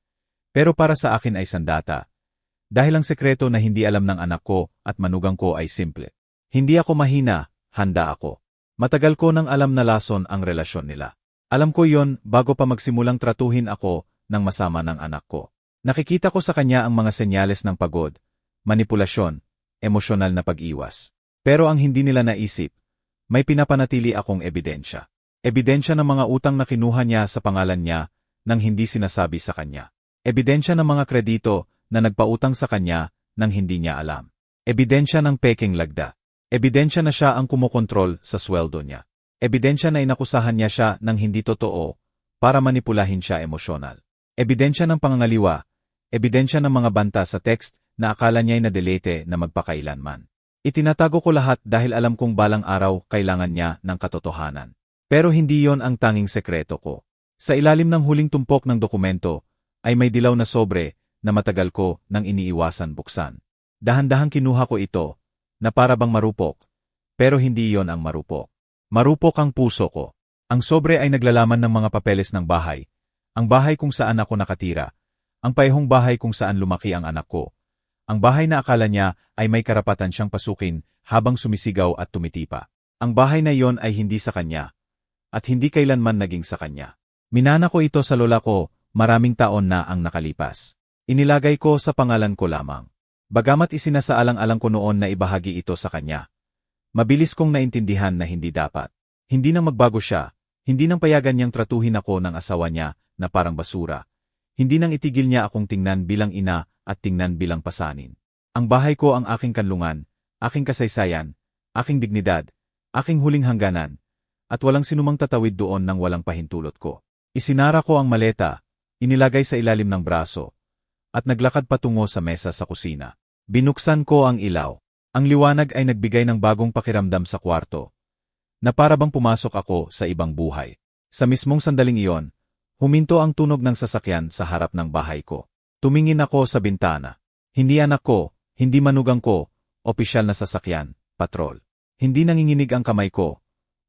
Pero para sa akin ay sandata. Dahil ang sekreto na hindi alam ng anak ko at manugang ko ay simple. Hindi ako mahina, handa ako. Matagal ko nang alam na lason ang relasyon nila. Alam ko yon bago pa magsimulang tratuhin ako ng masama ng anak ko. Nakikita ko sa kanya ang mga senyales ng pagod, manipulasyon, emosyonal na pag-iwas. Pero ang hindi nila naisip, may pinapanatili akong ebidensya. Ebidensya ng mga utang na kinuha niya sa pangalan niya nang hindi sinasabi sa kanya. Ebidensya ng mga kredito na nagpautang sa kanya nang hindi niya alam. Ebidensya ng peking lagda. Ebidensya na siya ang kumokontrol sa sweldo niya. Ebidensya na inakusahan niya siya ng hindi totoo para manipulahin siya emosyonal. Ebidensya ng pangangaliwa. Ebidensya ng mga banta sa text na akala niya'y na-delete na magpakailanman. Itinatago ko lahat dahil alam kong balang araw kailangan niya ng katotohanan. Pero hindi yon ang tanging sekreto ko. Sa ilalim ng huling tumpok ng dokumento, ay may dilaw na sobre na matagal ko nang iniiwasan buksan. Dahan-dahang kinuha ko ito, na para bang marupok. Pero hindi yon ang marupok. Marupok ang puso ko. Ang sobre ay naglalaman ng mga papeles ng bahay, ang bahay kung saan ako nakatira, ang paehong bahay kung saan lumaki ang anak ko, ang bahay na akala niya ay may karapatan siyang pasukin habang sumisigaw at tumitipa. Ang bahay na iyon ay hindi sa kanya, at hindi kailanman naging sa kanya. Minana ko ito sa lola ko, maraming taon na ang nakalipas. Inilagay ko sa pangalan ko lamang. Bagamat isinasaalang-alang ko noon na ibahagi ito sa kanya. Mabilis kong naintindihan na hindi dapat. Hindi nang magbago siya, hindi nang payagan niyang tratuhin ako ng asawa niya na parang basura. Hindi nang itigil niya akong tingnan bilang ina at tingnan bilang pasanin. Ang bahay ko ang aking kanlungan, aking kasaysayan, aking dignidad, aking huling hangganan, at walang sinumang tatawid doon nang walang pahintulot ko. Isinara ko ang maleta, inilagay sa ilalim ng braso, at naglakad patungo sa mesa sa kusina. Binuksan ko ang ilaw. Ang liwanag ay nagbigay ng bagong pakiramdam sa kwarto, na para bang pumasok ako sa ibang buhay. Sa mismong sandaling iyon, huminto ang tunog ng sasakyan sa harap ng bahay ko. Tumingin ako sa bintana. Hindi anak ko, hindi manugang ko, opisyal na sasakyan, patrol. Hindi nanginginig ang kamay ko.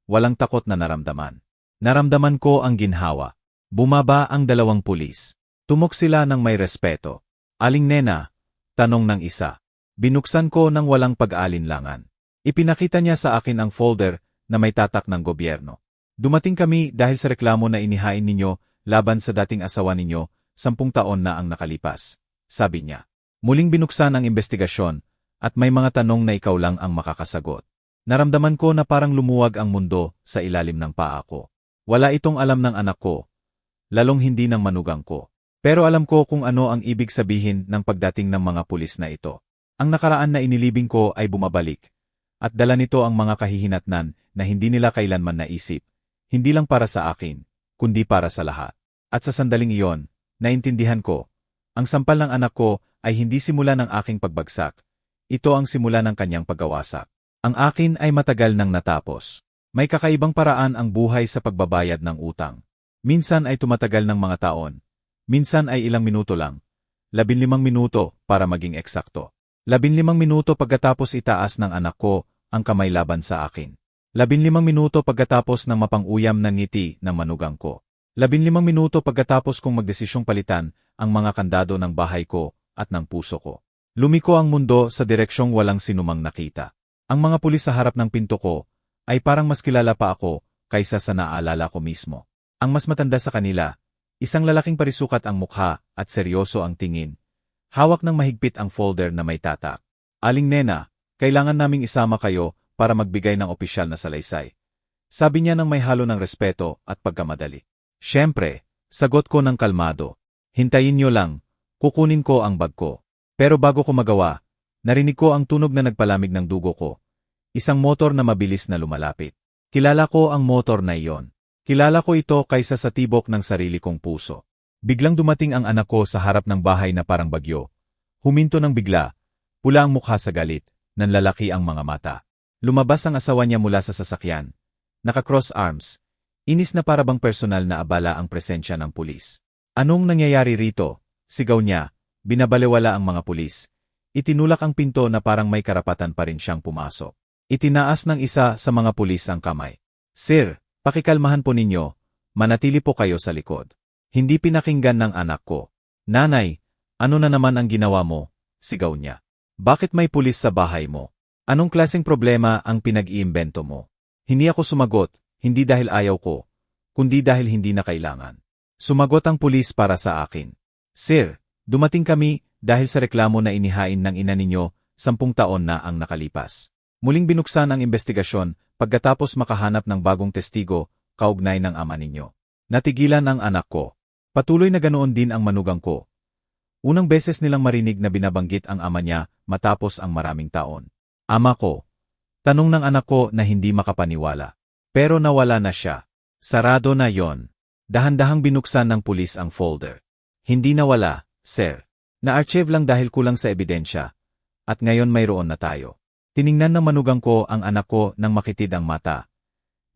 Walang takot na naramdaman. Naramdaman ko ang ginhawa. Bumaba ang dalawang pulis. Tumok sila ng may respeto. Aling nena? Tanong ng isa. Binuksan ko ng walang pag-alinlangan. Ipinakita niya sa akin ang folder na may tatak ng gobyerno. Dumating kami dahil sa reklamo na inihain ninyo laban sa dating asawa ninyo, 10 taon na ang nakalipas. Sabi niya. Muling binuksan ang investigasyon at may mga tanong na ikaw lang ang makakasagot. Naramdaman ko na parang lumuwag ang mundo sa ilalim ng paa ko. Wala itong alam ng anak ko, lalong hindi ng manugang ko. Pero alam ko kung ano ang ibig sabihin ng pagdating ng mga pulis na ito. Ang nakaraan na inilibing ko ay bumabalik, at dala nito ang mga kahihinatnan na hindi nila kailanman naisip, hindi lang para sa akin, kundi para sa lahat. At sa sandaling iyon, naintindihan ko, ang sampal ng anak ko ay hindi simula ng aking pagbagsak, ito ang simula ng kanyang pagkawasak. Ang akin ay matagal nang natapos. May kakaibang paraan ang buhay sa pagbabayad ng utang. Minsan ay tumatagal ng mga taon, minsan ay ilang minuto lang, 15 minuto para maging eksakto. 15 minuto pagkatapos itaas ng anak ko ang kamay laban sa akin. 15 minuto pagkatapos ng mapang-uyam ng ngiti ng manugang ko. 15 minuto pagkatapos kong magdesisyong palitan ang mga kandado ng bahay ko at ng puso ko. Lumiko ang mundo sa direksyong walang sinumang nakita. Ang mga pulis sa harap ng pinto ko ay parang mas kilala pa ako kaysa sa naalala ko mismo. Ang mas matanda sa kanila, isang lalaking parisukat ang mukha at seryoso ang tingin. Hawak ng mahigpit ang folder na may tatak. Aling nena, kailangan naming isama kayo para magbigay ng opisyal na salaysay. Sabi niya ng may halo ng respeto at pagkamadali. Siyempre, sagot ko ng kalmado. Hintayin niyo lang, kukunin ko ang bag ko. Pero bago ko magawa, narinig ko ang tunog na nagpalamig ng dugo ko. Isang motor na mabilis na lumalapit. Kilala ko ang motor na iyon. Kilala ko ito kaysa sa tibok ng sarili kong puso. Biglang dumating ang anak ko sa harap ng bahay na parang bagyo. Huminto ng bigla, pula ang mukha sa galit, nanlalaki ang mga mata. Lumabas ang asawa niya mula sa sasakyan. Naka-cross arms. Inis na parabang personal na abala ang presensya ng pulis. Anong nangyayari rito? Sigaw niya, binabalewala ang mga pulis. Itinulak ang pinto na parang may karapatan pa rin siyang pumasok. Itinaas ng isa sa mga pulis ang kamay. Sir, pakikalmahan po ninyo, manatili po kayo sa likod. Hindi pinakinggan ng anak ko. Nanay, ano na naman ang ginawa mo? Sigaw niya. Bakit may pulis sa bahay mo? Anong klaseng problema ang pinag-iimbento mo? Hindi ako sumagot, hindi dahil ayaw ko, kundi dahil hindi na kailangan. Sumagot ang pulis para sa akin. Sir, dumating kami dahil sa reklamo na inihain ng ina ninyo 10 taon na ang nakalipas. Muling binuksan ang investigasyon pagkatapos makahanap ng bagong testigo kaugnay ng ama ninyo. Natigilan ang anak ko. Patuloy na ganoon din ang manugang ko. Unang beses nilang marinig na binabanggit ang ama niya matapos ang maraming taon. Ama ko. Tanong ng anak ko na hindi makapaniwala. Pero nawala na siya. Sarado na yon. Dahan-dahang binuksan ng pulis ang folder. Hindi nawala, sir. Na-archive lang dahil kulang sa ebidensya. At ngayon mayroon na tayo. Tiningnan ng manugang ko ang anak ko nang makitid ang mata.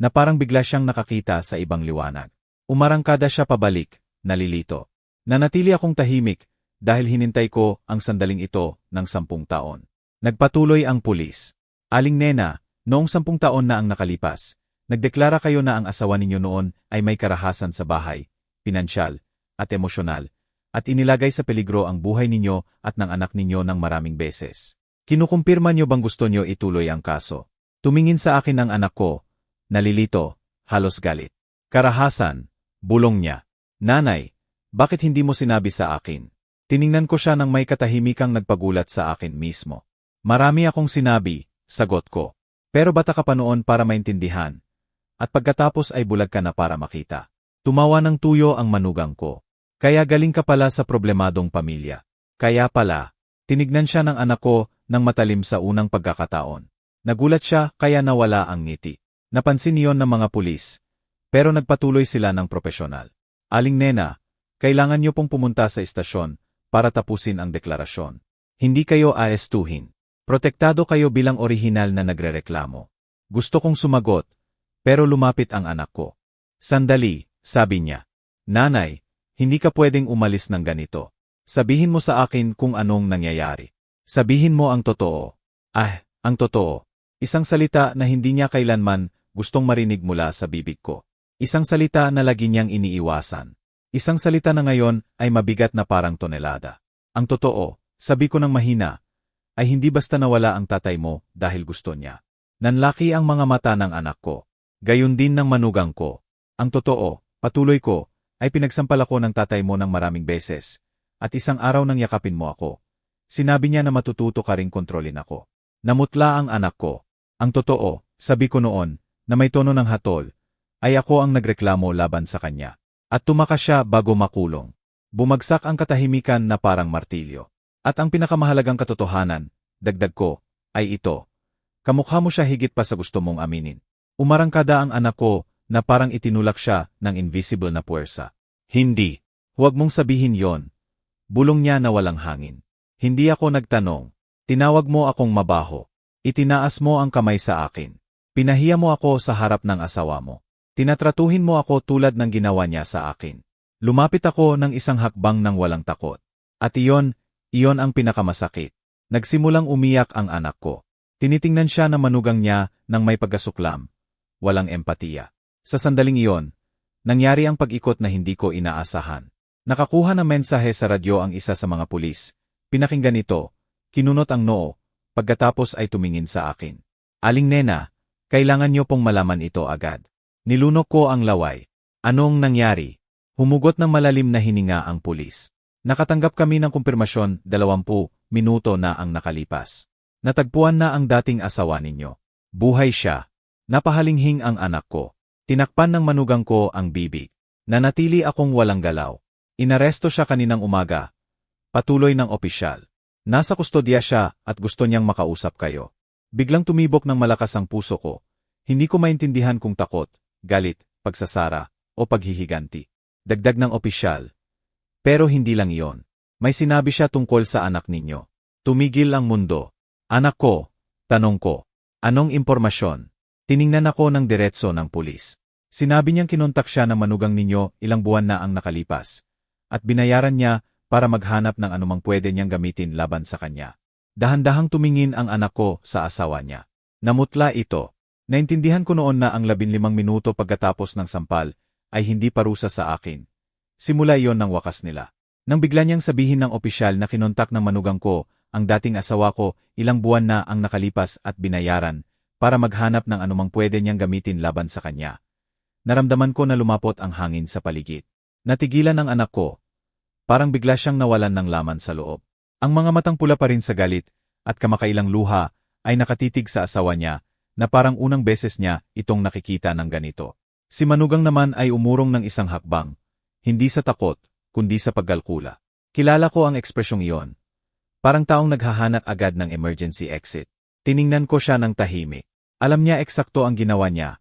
Na parang bigla siyang nakakita sa ibang liwanag. Umarangkada siya pabalik. Nalilito. Nanatili akong tahimik dahil hinintay ko ang sandaling ito ng 10 taon. Nagpatuloy ang pulis. Aling nena, noong 10 taon na ang nakalipas, Nagdeklara kayo na ang asawa ninyo noon ay may karahasan sa bahay, pinansyal, at emosyonal, at inilagay sa peligro ang buhay ninyo at ng anak ninyo ng maraming beses. Kinukumpirma niyo bang gusto niyo ituloy ang kaso? Tumingin sa akin ang anak ko, nalilito, halos galit. Karahasan, bulong niya. Nanay, bakit hindi mo sinabi sa akin? Tiningnan ko siya nang may katahimikang nagpagulat sa akin mismo. Marami akong sinabi, sagot ko. Pero bata ka pa noon para maintindihan. At pagkatapos ay bulag ka na para makita. Tumawa ng tuyo ang manugang ko. Kaya galing ka pala sa problemadong pamilya. Kaya pala, tinignan siya ng anak ko ng matalim sa unang pagkakataon. Nagulat siya kaya nawala ang ngiti. Napansin niyon ng mga pulis. Pero nagpatuloy sila ng propesyonal. Aling Nena, kailangan niyo pong pumunta sa istasyon para tapusin ang deklarasyon. Hindi kayo aarestuhin. Protektado kayo bilang orihinal na nagrereklamo. Gusto kong sumagot. Pero lumapit ang anak ko. Sandali, sabi niya. Nanay, hindi ka pwedeng umalis ng ganito. Sabihin mo sa akin kung anong nangyayari. Sabihin mo ang totoo. Ang totoo. Isang salita na hindi niya kailanman gustong marinig mula sa bibig ko. Isang salita na lagi niyang iniiwasan. Isang salita na ngayon ay mabigat na parang tonelada. Ang totoo, sabi ko ng mahina, ay hindi basta nawala ang tatay mo dahil gusto niya. Nanlaki ang mga mata ng anak ko. Gayon din ng manugang ko. Ang totoo, patuloy ko, ay pinagsampal ako ng tatay mo ng maraming beses, at isang araw nang yakapin mo ako. Sinabi niya na matututo ka ring kontrolin ako. Namutla ang anak ko. Ang totoo, sabi ko noon, na may tono ng hatol, ay ako ang nagreklamo laban sa kanya. At tumakas siya bago makulong. Bumagsak ang katahimikan na parang martilyo. At ang pinakamahalagang katotohanan, dagdag ko, ay ito. Kamukha mo siya higit pa sa gusto mong aminin. Umarangkada ang anak ko na parang itinulak siya ng invisible na puwersa. Hindi. Huwag mong sabihin yon. Bulong niya na walang hangin. Hindi ako nagtanong. Tinawag mo akong mabaho. Itinaas mo ang kamay sa akin. Pinahiya mo ako sa harap ng asawa mo. Tinatratuhin mo ako tulad ng ginawa niya sa akin. Lumapit ako ng isang hakbang ng walang takot. At iyon ang pinakamasakit. Nagsimulang umiyak ang anak ko. Tinitingnan siya na manugang niya nang may pagkasuklam. Walang empatiya. Sa sandaling iyon, nangyari ang pag-ikot na hindi ko inaasahan. Nakakuha ng mensahe sa radyo ang isa sa mga pulis. Pinakinggan ito, kinunot ang noo, pagkatapos ay tumingin sa akin. Aling Nena, kailangan niyo pong malaman ito agad. Nilunok ko ang laway. Anong nangyari? Humugot ng malalim na hininga ang pulis. Nakatanggap kami ng kumpirmasyon 20 minuto na ang nakalipas. Natagpuan na ang dating asawa ninyo. Buhay siya. Napahalinghing ang anak ko. Tinakpan ng manugang ko ang bibig. Nanatili akong walang galaw. Inaresto siya kaninang umaga. Patuloy ng opisyal. Nasa kustodya siya at gusto niyang makausap kayo. Biglang tumibok ng malakas ang puso ko. Hindi ko maintindihan kung takot, galit, pagsasara, o paghihiganti. Dagdag ng opisyal. Pero hindi lang iyon. May sinabi siya tungkol sa anak ninyo. Tumigil ang mundo. Anak ko, tanong ko. Anong impormasyon? Tiningnan ako ng diretso ng pulis. Sinabi niyang kinontak siya ng manugang ninyo ilang buwan na ang nakalipas. At binayaran niya para maghanap ng anumang pwede niyang gamitin laban sa kanya. Dahan-dahang tumingin ang anak ko sa asawa niya. Namutla ito. Naintindihan ko noon na ang 15 minuto pagkatapos ng sampal ay hindi parusa sa akin. Simula iyon ng wakas nila. Nang bigla niyang sabihin ng opisyal na kinontak ng manugang ko ang dating asawa ko ilang buwan na ang nakalipas at binayaran para maghanap ng anumang pwede niyang gamitin laban sa kanya. Naramdaman ko na lumapot ang hangin sa paligid. Natigilan ang anak ko. Parang bigla siyang nawalan ng laman sa loob. Ang mga matang pula pa rin sa galit at kamakailang luha ay nakatitig sa asawa niya na parang unang beses niya itong nakikita ng ganito. Si manugang naman ay umurong ng isang hakbang. Hindi sa takot, kundi sa pagkalkula. Kilala ko ang ekspresyong iyon. Parang taong naghahanap agad ng emergency exit. Tiningnan ko siya ng tahimik. Alam niya eksakto ang ginawa niya.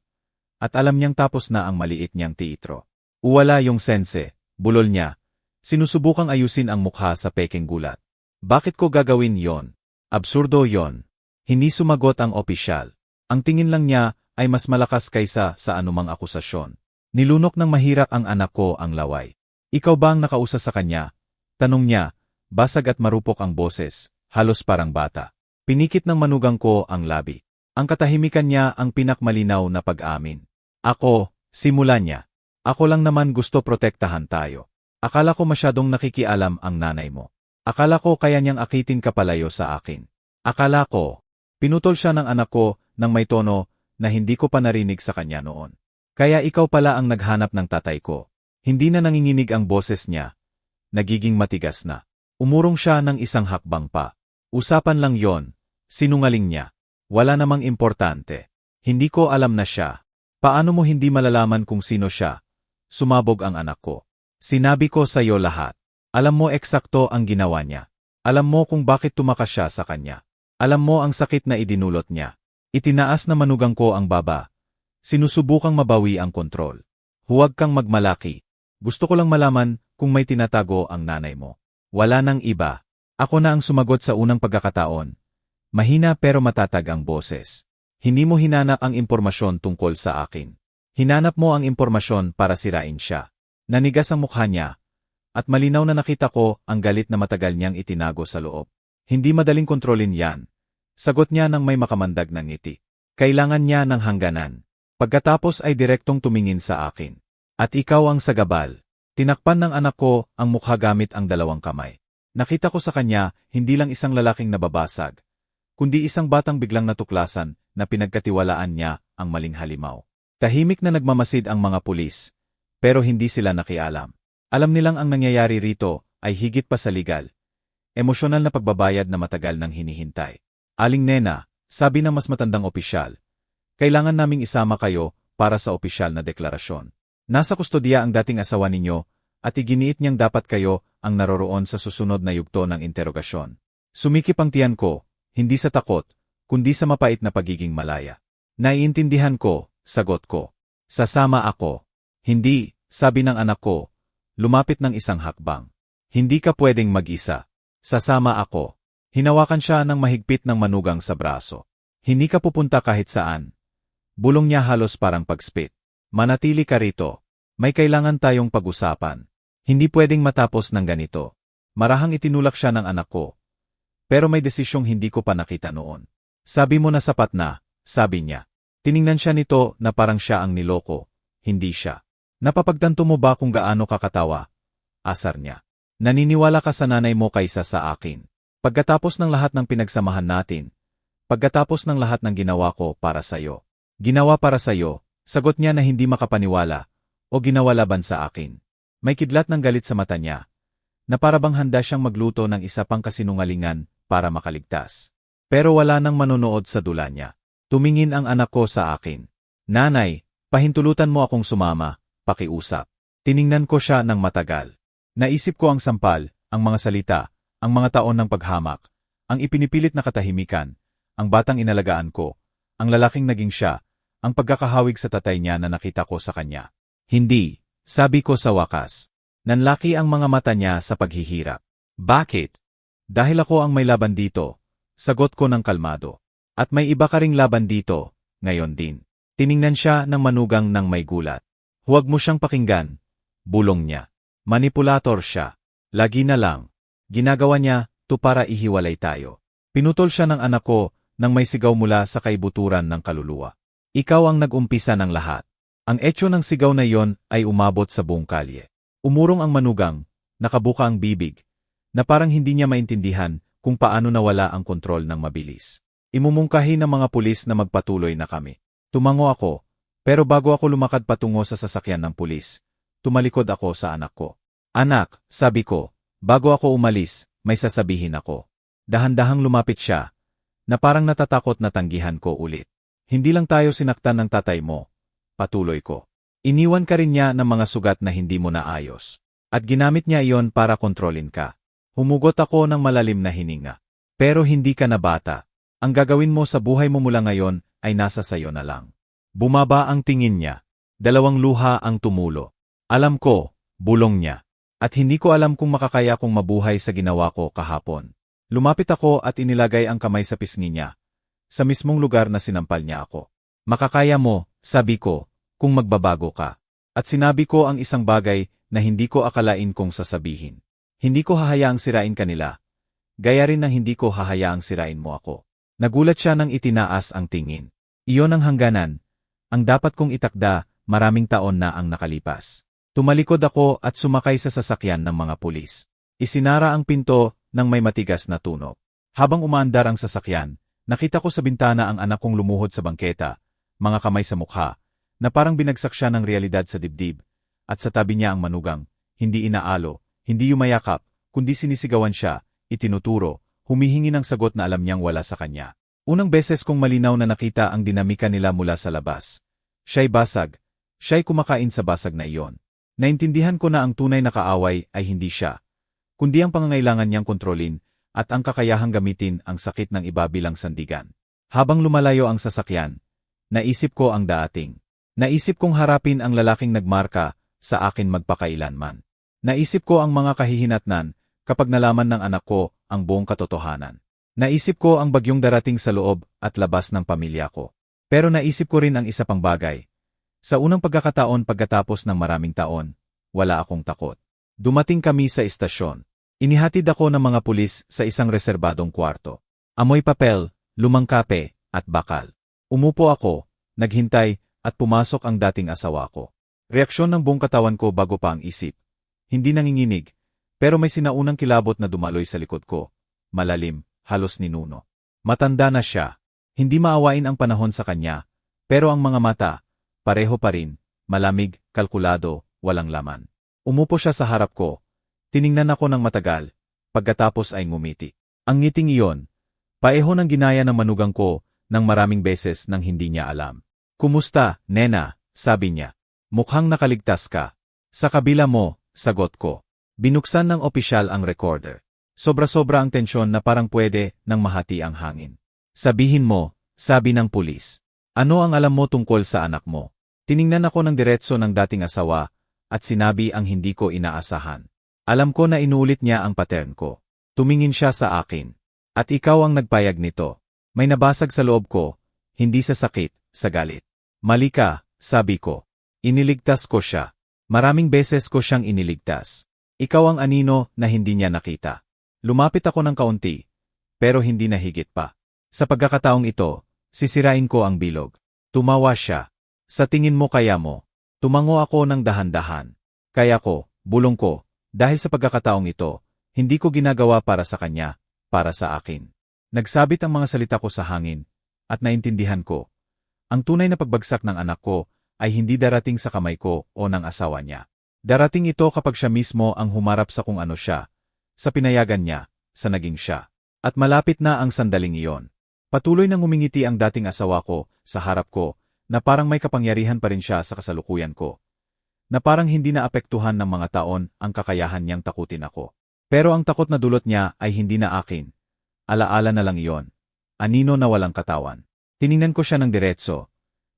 At alam niyang tapos na ang maliit niyang teatro. Uwala yung sense, bulol niya. Sinusubukang ayusin ang mukha sa pekeng gulat. Bakit ko gagawin yon? Absurdo yon. Hindi sumagot ang opisyal. Ang tingin lang niya ay mas malakas kaysa sa anumang akusasyon. Nilunok ng mahirap ang anak ko ang laway. Ikaw ba ang nakausa sa kanya? Tanong niya, basag at marupok ang boses, halos parang bata. Pinikit ng manugang ko ang labi. Ang katahimikan niya ang pinakmalinaw na pag-amin. Simula niya. Ako lang naman gusto protektahan tayo. Akala ko masyadong nakikialam ang nanay mo. Akala ko kaya niyang akitin ka palayo sa akin. Akala ko, pinutol siya ng anak ko ng may tono na hindi ko pa narinig sa kanya noon. Kaya ikaw pala ang naghanap ng tatay ko. Hindi na nanginginig ang boses niya. Nagiging matigas na. Umurong siya ng isang hakbang pa. Usapan lang yon. Sinungaling niya. Wala namang importante. Hindi ko alam na siya. Paano mo hindi malalaman kung sino siya? Sumabog ang anak ko. Sinabi ko sa iyo lahat. Alam mo eksakto ang ginawa niya. Alam mo kung bakit tumakas siya sa kanya. Alam mo ang sakit na idinulot niya. Itinaas na manugang ko ang baba. Sinusubukang mabawi ang kontrol. Huwag kang magmalaki. Gusto ko lang malaman kung may tinatago ang nanay mo. Wala nang iba. Ako na ang sumagot sa unang pagkakataon. Mahina pero matatag ang boses. Hindi mo hinanap ang impormasyon tungkol sa akin. Hinanap mo ang impormasyon para sirain siya. Nanigas ang mukha niya. At malinaw na nakita ko ang galit na matagal niyang itinago sa loob. Hindi madaling kontrolin yan. Sagot niya nang may makamandag ng ngiti. Kailangan niya ng hangganan. Pagkatapos ay direktong tumingin sa akin. At ikaw ang sagabal. Tinakpan ng anak ko ang mukha gamit ang dalawang kamay. Nakita ko sa kanya hindi lang isang lalaking nababasag, kundi isang batang biglang natuklasan na pinagkatiwalaan niya ang maling halimaw. Tahimik na nagmamasid ang mga pulis, pero hindi sila nakialam. Alam nilang ang nangyayari rito ay higit pa sa legal. Emosyonal na pagbabayad na matagal nang hinihintay. Aling Nena, sabi ng mas matandang opisyal, kailangan naming isama kayo para sa opisyal na deklarasyon. Nasa kustodiya ang dating asawa ninyo at iginiit niyang dapat kayo ang naroroon sa susunod na yugto ng interogasyon. Sumikip ang tiyan ko, hindi sa takot, kundi sa mapait na pagiging malaya. Naiintindihan ko, sagot ko. Sasama ako. Hindi, sabi ng anak ko, lumapit ng isang hakbang. Hindi ka pwedeng mag-isa. Sasama ako. Hinawakan siya ng mahigpit ng manugang sa braso. Hindi ka pupunta kahit saan. Bulong niya halos parang pagspit. Manatili ka rito. May kailangan tayong pag-usapan. Hindi pwedeng matapos ng ganito. Marahang itinulak siya ng anak ko. Pero may desisyong hindi ko pa nakita noon. Sabi mo na sapat na, sabi niya. Tiningnan siya nito na parang siya ang niloko. Hindi siya. Napapagtanto mo ba kung gaano kakatawa? Asar niya. Naniniwala ka sa nanay mo kaysa sa akin. Pagkatapos ng lahat ng pinagsamahan natin, pagkatapos ng lahat ng ginawa ko para sa'yo. Ginawa para sa'yo, sagot niya na hindi makapaniwala, o ginawa laban sa akin. May kidlat ng galit sa mata niya, na parabang handa siyang magluto ng isa pang kasinungalingan para makaligtas. Pero wala nang manonood sa dula niya. Tumingin ang anak ko sa akin. Nanay, pahintulutan mo akong sumama. Pakiusap. Tiningnan ko siya ng matagal. Naisip ko ang sampal, ang mga salita, ang mga taon ng paghamak, ang ipinipilit na katahimikan, ang batang inalagaan ko, ang lalaking naging siya, ang pagkakahawig sa tatay niya na nakita ko sa kanya. Hindi, sabi ko sa wakas. Nanlaki ang mga mata niya sa paghihirap. Bakit? Dahil ako ang may laban dito, sagot ko ng kalmado. At may iba ka ring laban dito, ngayon din. Tiningnan siya ng manugang ng may gulat. Huwag mo siyang pakinggan, bulong niya. Manipulator siya. Lagi na lang. Ginagawa niya, to para ihiwalay tayo. Pinutol siya ng anak ko nang may sigaw mula sa kaibuturan ng kaluluwa. Ikaw ang nag-umpisa ng lahat. Ang etyo ng sigaw na iyon ay umabot sa buong kalye. Umurong ang manugang, nakabuka ang bibig, na parang hindi niya maintindihan kung paano nawala ang kontrol ng mabilis. Imumungkahi ng mga pulis na magpatuloy na kami. Tumango ako. Pero bago ako lumakad patungo sa sasakyan ng pulis, tumalikod ako sa anak ko. Anak, sabi ko, bago ako umalis, may sasabihin ako. Dahan-dahang lumapit siya, na parang natatakot na tanggihan ko ulit. Hindi lang tayo sinaktan ng tatay mo, patuloy ko. Iniwan ka rin niya ng mga sugat na hindi mo naayos. At ginamit niya iyon para kontrolin ka. Humugot ako ng malalim na hininga. Pero hindi ka na bata. Ang gagawin mo sa buhay mo mula ngayon ay nasa sayo na lang. Bumaba ang tingin niya. Dalawang luha ang tumulo. Alam ko, bulong niya. At hindi ko alam kung makakaya kong mabuhay sa ginawa ko kahapon. Lumapit ako at inilagay ang kamay sa pisngi niya. Sa mismong lugar na sinampal niya ako. Makakaya mo, sabi ko, kung magbabago ka. At sinabi ko ang isang bagay na hindi ko akalain kong sasabihin. Hindi ko hahayaang sirain kanila. Gaya rin ng hindi ko hahayaang sirain mo ako. Nagulat siya nang itinaas ang tingin. Iyon ang hangganan. Ang dapat kong itakda maraming taon na ang nakalipas. Tumalikod ako at sumakay sa sasakyan ng mga pulis. Isinara ang pinto ng may matigas na tunog. Habang umaandar ang sasakyan, nakita ko sa bintana ang anak kong lumuhod sa bangketa, mga kamay sa mukha, na parang binagsak siya ng realidad sa dibdib, at sa tabi niya ang manugang, hindi inaalo, hindi yumayakap, kundi sinisigawan siya, itinuturo, humihingi ng sagot na alam niyang wala sa kanya. Unang beses kong malinaw na nakita ang dinamika nila mula sa labas. Siya'y basag, siya'y kumakain sa basag na iyon. Naintindihan ko na ang tunay na kaaway ay hindi siya, kundi ang pangangailangan niyang kontrolin at ang kakayahang gamitin ang sakit ng iba bilang sandigan. Habang lumalayo ang sasakyan, naisip ko ang daating. Naisip kong harapin ang lalaking nagmarka sa akin magpakailanman. Naisip ko ang mga kahihinatnan kapag nalaman ng anak ko ang buong katotohanan. Naisip ko ang bagyong darating sa loob at labas ng pamilya ko. Pero naisip ko rin ang isa pang bagay. Sa unang pagkakataon pagkatapos ng maraming taon, wala akong takot. Dumating kami sa istasyon. Inihatid ako ng mga pulis sa isang reserbadong kwarto. Amoy papel, lumang kape, at bakal. Umupo ako, naghintay, at pumasok ang dating asawa ko. Reaksyon ng buong katawan ko bago pa ang isip. Hindi nanginginig, pero may sinaunang kilabot na dumaloy sa likod ko. Malalim, halos ninuno. Matanda na siya. Hindi maawain ang panahon sa kanya, pero ang mga mata, pareho pa rin, malamig, kalkulado, walang laman. Umupo siya sa harap ko. Tiningnan ako ng matagal, pagkatapos ay ngumiti. Ang ngiting iyon, paeho ng ginaya ng manugang ko ng maraming beses nang hindi niya alam. "Kumusta, nena?" sabi niya. "Mukhang nakaligtas ka." "Sa kabila mo," sagot ko. Binuksan ng opisyal ang recorder. Sobra-sobra ang tensyon na parang pwede nang mahati ang hangin. "Sabihin mo," sabi ng pulis. "Ano ang alam mo tungkol sa anak mo?" Tiningnan ako ng diretso ng dating asawa at sinabi ang hindi ko inaasahan. Alam ko na inuulit niya ang pattern ko. Tumingin siya sa akin. "At ikaw ang nagpayag nito." May nabasag sa loob ko, hindi sa sakit, sa galit. "Mali ka," sabi ko. "Iniligtas ko siya. Maraming beses ko siyang iniligtas. Ikaw ang anino na hindi niya nakita." Lumapit ako ng kaunti, pero hindi na higit pa. "Sa pagkakataong ito, sisirain ko ang bilog." Tumawa siya. "Sa tingin mo kaya mo?" Tumango ako ng dahan-dahan. "Kaya ko," bulong ko. Dahil sa pagkakataong ito, hindi ko ginagawa para sa kanya, para sa akin. Nagsabit ang mga salita ko sa hangin, at naintindihan ko. Ang tunay na pagbagsak ng anak ko ay hindi darating sa kamay ko o ng asawa niya. Darating ito kapag siya mismo ang humarap sa kung ano siya, sa pinayagan niya, sa naging siya. At malapit na ang sandaling iyon. Patuloy nang umingiti ang dating asawa ko sa harap ko, na parang may kapangyarihan pa rin siya sa kasalukuyan ko. Na parang hindi na apektuhan ng mga taon ang kakayahan niyang takutin ako. Pero ang takot na dulot niya ay hindi na akin. Alaala na lang iyon. Anino na walang katawan. Tiningnan ko siya ng diretso.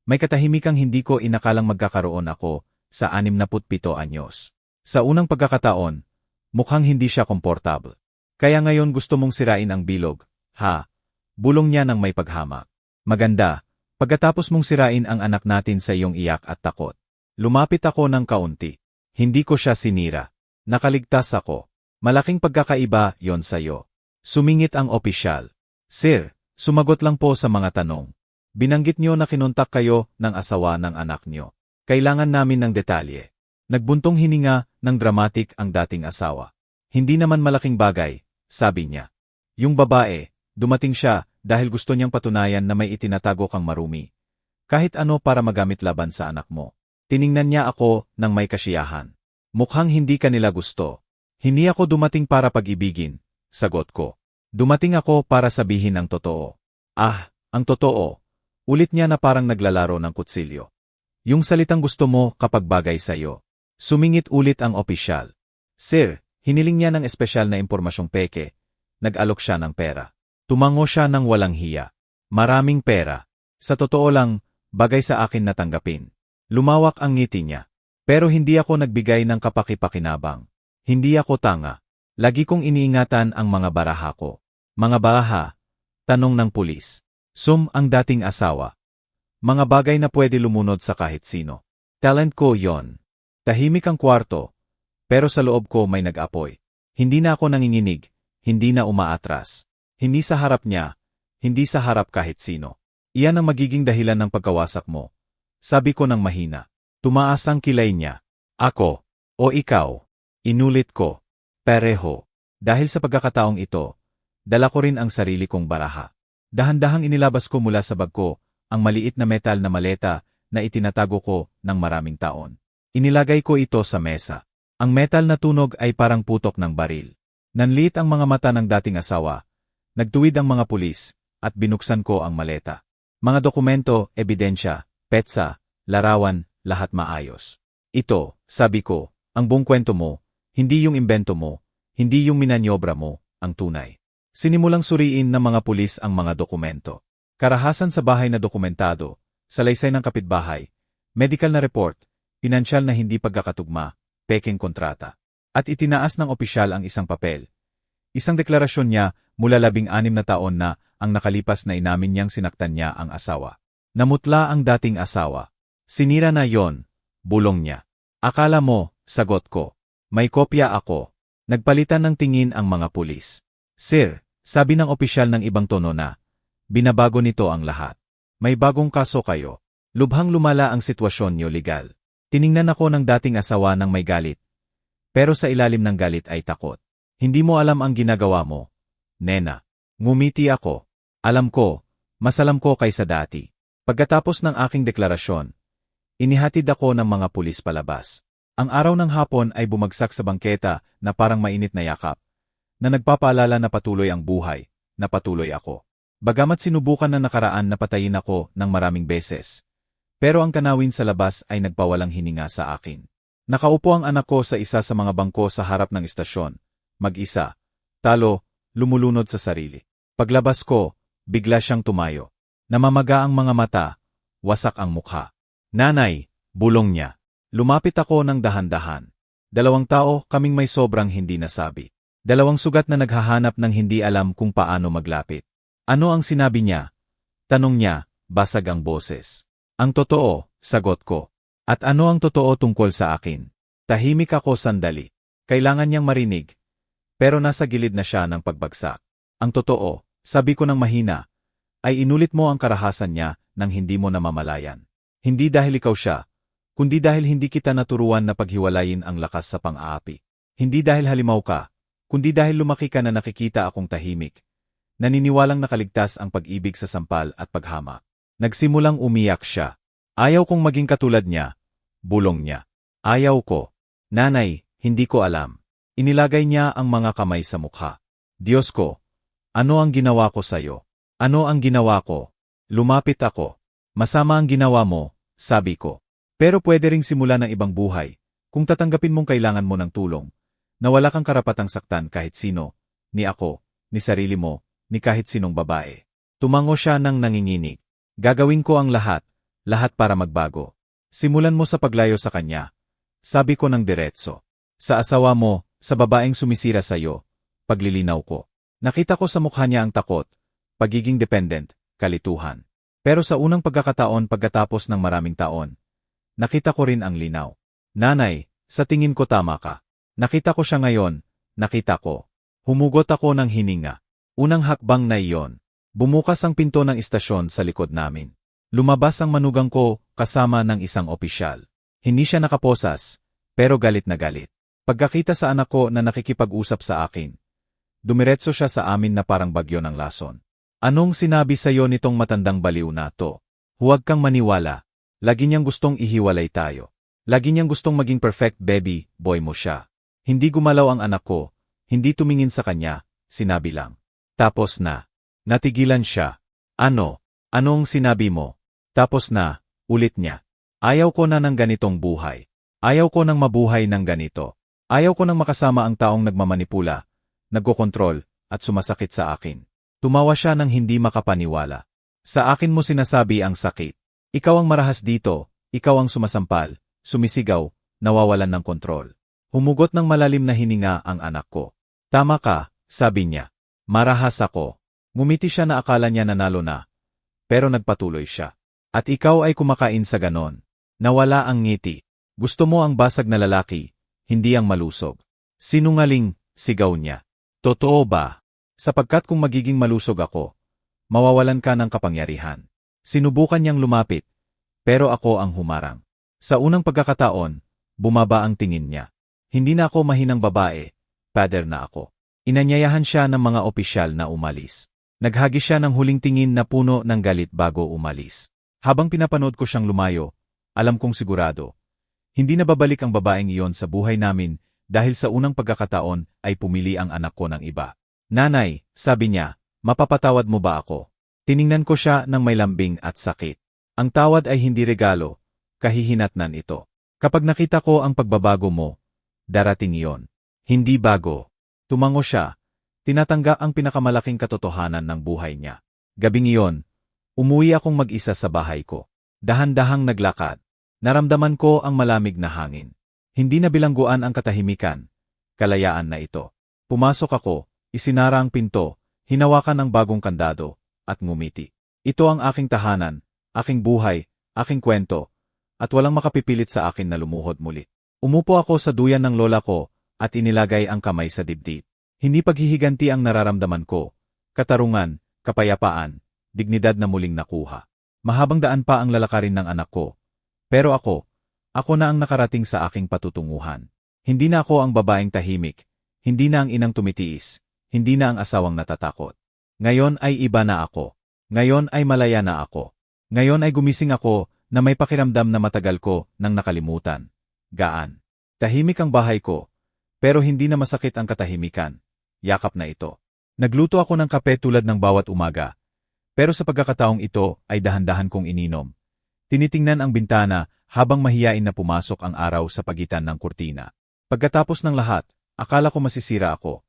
May katahimikang hindi ko inakalang magkakaroon ako sa 67 anyos. Sa unang pagkakataon, mukhang hindi siya komportable. "Kaya ngayon gusto mong sirain ang bilog, ha?" Bulong niya ng may paghamak. "Maganda, pagkatapos mong sirain ang anak natin sa iyong iyak at takot." Lumapit ako ng kaunti. Hindi ko siya sinira. Nakaligtas ako. "Malaking pagkakaiba yon sa'yo." Sumingit ang opisyal. "Sir, sumagot lang po sa mga tanong. Binanggit niyo na kinontak kayo ng asawa ng anak niyo. Kailangan namin ng detalye." Nagbuntong hininga ng dramatic ang dating asawa. "Hindi naman malaking bagay," sabi niya. "Yung babae, dumating siya dahil gusto niyang patunayan na may itinatago kang marumi. Kahit ano para magamit laban sa anak mo." Tiningnan niya ako ng may kasiyahan. "Mukhang hindi ka nila gusto." "Hindi ako dumating para pag-ibigin," sagot ko. "Dumating ako para sabihin ang totoo." "Ah, ang totoo." Ulit niya na parang naglalaro ng kutsilyo. "Yung salitang gusto mo kapag bagay sa'yo." Sumingit ulit ang opisyal. "Sir, hiniling niya ng espesyal na impormasyong peke. Nag-alok siya ng pera." Tumango siya ng walang hiya. "Maraming pera." "Sa totoo lang, bagay sa akin na tanggapin." Lumawak ang ngiti niya. "Pero hindi ako nagbigay ng kapaki-pakinabang. Hindi ako tanga. Lagi kong iniingatan ang mga baraha ko." "Mga baraha?" tanong ng pulis. Ang dating asawa. "Mga bagay na pwede lumunod sa kahit sino. Talent ko yon." Tahimik ang kwarto, pero sa loob ko may nag-apoy. Hindi na ako nanginginig, hindi na umaatras. Hindi sa harap niya, hindi sa harap kahit sino. "Iyan ang magiging dahilan ng pagkawasak mo," sabi ko ng mahina. Tumaas ang kilay niya. Ako. O ikaw. Inulit ko. Pareho. Dahil sa pagkakataong ito, dala ko rin ang sarili kong baraha. Dahan-dahang inilabas ko mula sa bag ko ang maliit na metal na maleta na itinatago ko ng maraming taon. Inilagay ko ito sa mesa. Ang metal na tunog ay parang putok ng baril. Nanliit ang mga mata ng dating asawa. Nagtuwid ang mga pulis at binuksan ko ang maleta. Mga dokumento, ebidensya, petsa, larawan, lahat maayos. Ito, sabi ko, ang buong kwento mo, hindi yung imbento mo, hindi yung minanyobra mo, ang tunay. Sinimulang suriin ng mga pulis ang mga dokumento. Karahasan sa bahay na dokumentado, salaysay ng kapitbahay, medical na report, pinansyal na hindi pagkakatugma, peking kontrata. At itinaas ng opisyal ang isang papel. Isang deklarasyon niya mula 16 na taon na ang nakalipas na inamin niyang sinaktan niya ang asawa. Namutla ang dating asawa. Sinira na yon, bulong niya. Akala mo, sagot ko. May kopya ako. Nagpalitan ng tingin ang mga pulis. Sir, sabi ng opisyal ng ibang tono na, binabago nito ang lahat. May bagong kaso kayo. Lubhang lumala ang sitwasyon niyo legal. Tiningnan ako ng dating asawa ng may galit. Pero sa ilalim ng galit ay takot. Hindi mo alam ang ginagawa mo. Nena. Ngumiti ako. Alam ko, mas alam ko kaysa dati. Pagkatapos ng aking deklarasyon, inihatid ako ng mga pulis palabas. Ang araw ng hapon ay bumagsak sa bangketa na parang mainit na yakap, na nagpapaalala na patuloy ang buhay, na patuloy ako. Bagamat sinubukan na nakaraan na patayin ako ng maraming beses, pero ang kanawin sa labas ay nagpawalang hininga sa akin. Nakaupo ang anak ko sa isa sa mga bangko sa harap ng istasyon, mag-isa, talo, lumulunod sa sarili. Paglabas ko, bigla siyang tumayo. Namamaga ang mga mata, wasak ang mukha. Nanay, bulong niya. Lumapit ako ng dahan-dahan. 2 tao kaming may sobrang hindi nasabi. 2 sugat na naghahanap ng hindi alam kung paano maglapit. Ano ang sinabi niya? Tanong niya, basag ang boses. Ang totoo, sagot ko. At ano ang totoo tungkol sa akin? Tahimik ako sandali. Kailangan niyang marinig. Pero nasa gilid na siya ng pagbagsak. Ang totoo, sabi ko ng mahina, ay inulit mo ang karahasan niya nang hindi mo namamalayan. Hindi dahil ikaw siya, kundi dahil hindi kita naturuan na paghiwalayin ang lakas sa pang-aapi. Hindi dahil halimaw ka, kundi dahil lumaki ka na nakikita akong tahimik. Naniniwalang nakaligtas ang pag-ibig sa sampal at paghama. Nagsimulang umiyak siya. Ayaw kong maging katulad niya. Bulong niya. Ayaw ko. Nanay, hindi ko alam. Inilagay niya ang mga kamay sa mukha. Diyos ko, ano ang ginawa ko sa'yo? Ano ang ginawa ko? Lumapit ako. Masama ang ginawa mo, sabi ko. Pero pwede ring simula ng ibang buhay, kung tatanggapin mong kailangan mo ng tulong, na wala kang karapatang saktan kahit sino, ni ako, ni sarili mo, ni kahit sinong babae. Tumango siya ng nanginginig. Gagawin ko ang lahat, lahat para magbago. Simulan mo sa paglayo sa kanya. Sabi ko ng diretso. Sa asawa mo, sa babaeng sumisira sa'yo, paglilinaw ko. Nakita ko sa mukha niya ang takot, pagiging dependent, kalituhan. Pero sa unang pagkakataon pagkatapos ng maraming taon, nakita ko rin ang linaw. Nanay, sa tingin ko tama ka. Nakita ko siya ngayon, nakita ko. Humugot ako ng hininga. Unang hakbang na iyon. Bumukas ang pinto ng istasyon sa likod namin. Lumabas ang manugang ko kasama ng isang opisyal. Hindi siya nakaposas, pero galit na galit. Pagkakita sa anak ko na nakikipag-usap sa akin, dumiretso siya sa amin na parang bagyo ng lason. Anong sinabi sa'yo nitong matandang baliw na to? Huwag kang maniwala. Lagi niyang gustong ihiwalay tayo. Lagi niyang gustong maging perfect baby, boy mo siya. Hindi gumalaw ang anak ko, hindi tumingin sa kanya, sinabi lang. Tapos na. Natigilan siya. Ano? Anong sinabi mo? Tapos na, ulit niya. Ayaw ko na ng ganitong buhay. Ayaw ko nang mabuhay ng ganito. Ayaw ko nang makasama ang taong nagmamanipula, nagkokontrol, at sumasakit sa akin. Tumawa siya nang hindi makapaniwala. Sa akin mo sinasabi ang sakit. Ikaw ang marahas dito, ikaw ang sumasampal, sumisigaw, nawawalan ng kontrol. Humugot ng malalim na hininga ang anak ko. Tama ka, sabi niya. Marahas ako. Ngumiti siya na akala niya nanalo na. Pero nagpatuloy siya. At ikaw ay kumakain sa ganon. Nawala ang ngiti. Gusto mo ang basag na lalaki, hindi ang malusog. Sinungaling, sigaw niya. Totoo ba? Sapagkat kung magiging malusog ako, mawawalan ka ng kapangyarihan. Sinubukan niyang lumapit, pero ako ang humarang. Sa unang pagkakataon, bumaba ang tingin niya. Hindi na ako mahinang babae, pader na ako. Inanyayahan siya ng mga opisyal na umalis. Naghagi siya ng huling tingin na puno ng galit bago umalis. Habang pinapanood ko siyang lumayo, alam kong sigurado. Hindi na babalik ang babaeng iyon sa buhay namin dahil sa unang pagkakataon ay pumili ang anak ko ng iba. Nanay, sabi niya, mapapatawad mo ba ako? Tiningnan ko siya ng may lambing at sakit. Ang tawad ay hindi regalo, kahihinatnan ito. Kapag nakita ko ang pagbabago mo, darating iyon. Hindi bago. Tumango siya. Tinatangga ang pinakamalaking katotohanan ng buhay niya. Gabing iyon, umuwi akong mag-isa sa bahay ko. Dahan-dahang naglakad. Naramdaman ko ang malamig na hangin. Hindi na bilangguan ang katahimikan. Kalayaan na ito. Pumasok ako, isinara ang pinto, hinawakan ang bagong kandado, at ngumiti. Ito ang aking tahanan, aking buhay, aking kwento, at walang makapipilit sa akin na lumuhod muli. Umupo ako sa duyan ng lola ko, at inilagay ang kamay sa dibdib. Hindi paghihiganti ang nararamdaman ko, katarungan, kapayapaan, dignidad na muling nakuha. Mahabang daan pa ang lalakarin ng anak ko. Pero ako na ang nakarating sa aking patutunguhan. Hindi na ako ang babaeng tahimik, hindi na ang inang tumitiis, hindi na ang asawang natatakot. Ngayon ay iba na ako. Ngayon ay malaya na ako. Ngayon ay gumising ako na may pakiramdam na matagal ko nang nakalimutan. Gaan. Tahimik ang bahay ko, pero hindi na masakit ang katahimikan. Yakap na ito. Nagluto ako ng kape tulad ng bawat umaga. Pero sa pagkakataong ito ay dahan-dahan kong ininom. Tinitingnan ang bintana habang mahiyain na pumasok ang araw sa pagitan ng kurtina. Pagkatapos ng lahat, akala ko masisira ako.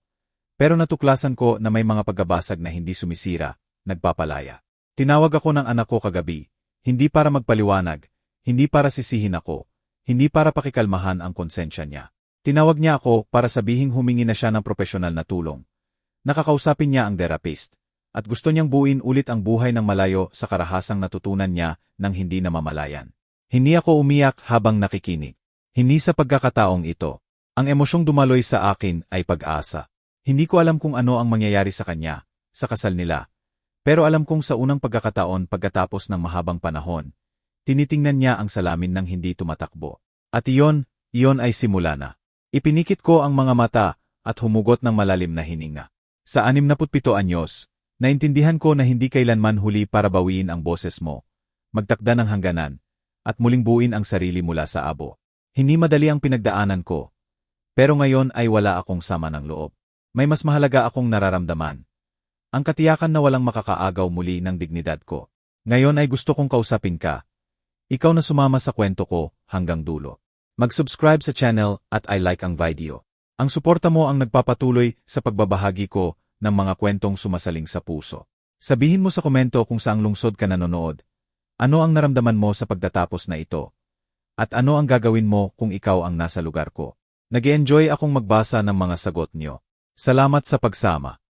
Pero natuklasan ko na may mga pagkabasag na hindi sumisira, nagpapalaya. Tinawag ako ng anak ko kagabi, hindi para magpaliwanag, hindi para sisihin ako, hindi para pakikalmahan ang konsensya niya. Tinawag niya ako para sabihing humingi na siya ng propesyonal na tulong. Nakakausapin niya ang therapist, at gusto niyang buuin ulit ang buhay ng malayo sa karahasang natutunan niya nang hindi namamalayan. Hindi ako umiyak habang nakikinig. Hindi sa pagkakataong ito. Ang emosyong dumaloy sa akin ay pag-asa. Hindi ko alam kung ano ang mangyayari sa kanya, sa kasal nila. Pero alam kong sa unang pagkakataon pagkatapos ng mahabang panahon, tinitingnan niya ang salamin ng hindi tumatakbo. At iyon ay simula na. Ipinikit ko ang mga mata at humugot ng malalim na hininga. Sa 67 anyos, naintindihan ko na hindi kailanman huli para bawiin ang boses mo, magtakda ng hangganan, at muling buuin ang sarili mula sa abo. Hindi madali ang pinagdaanan ko, pero ngayon ay wala akong sama ng loob. May mas mahalaga akong nararamdaman. Ang katiyakan na walang makakaagaw muli ng dignidad ko. Ngayon ay gusto kong kausapin ka. Ikaw na sumama sa kwento ko hanggang dulo. Mag-subscribe sa channel at i-like ang video. Ang suporta mo ang nagpapatuloy sa pagbabahagi ko ng mga kwentong sumasaling sa puso. Sabihin mo sa komento kung saang lungsod ka nanonood. Ano ang naramdaman mo sa pagtatapos na ito? At ano ang gagawin mo kung ikaw ang nasa lugar ko? Nag-e-enjoy akong magbasa ng mga sagot niyo. Salamat sa pagsama.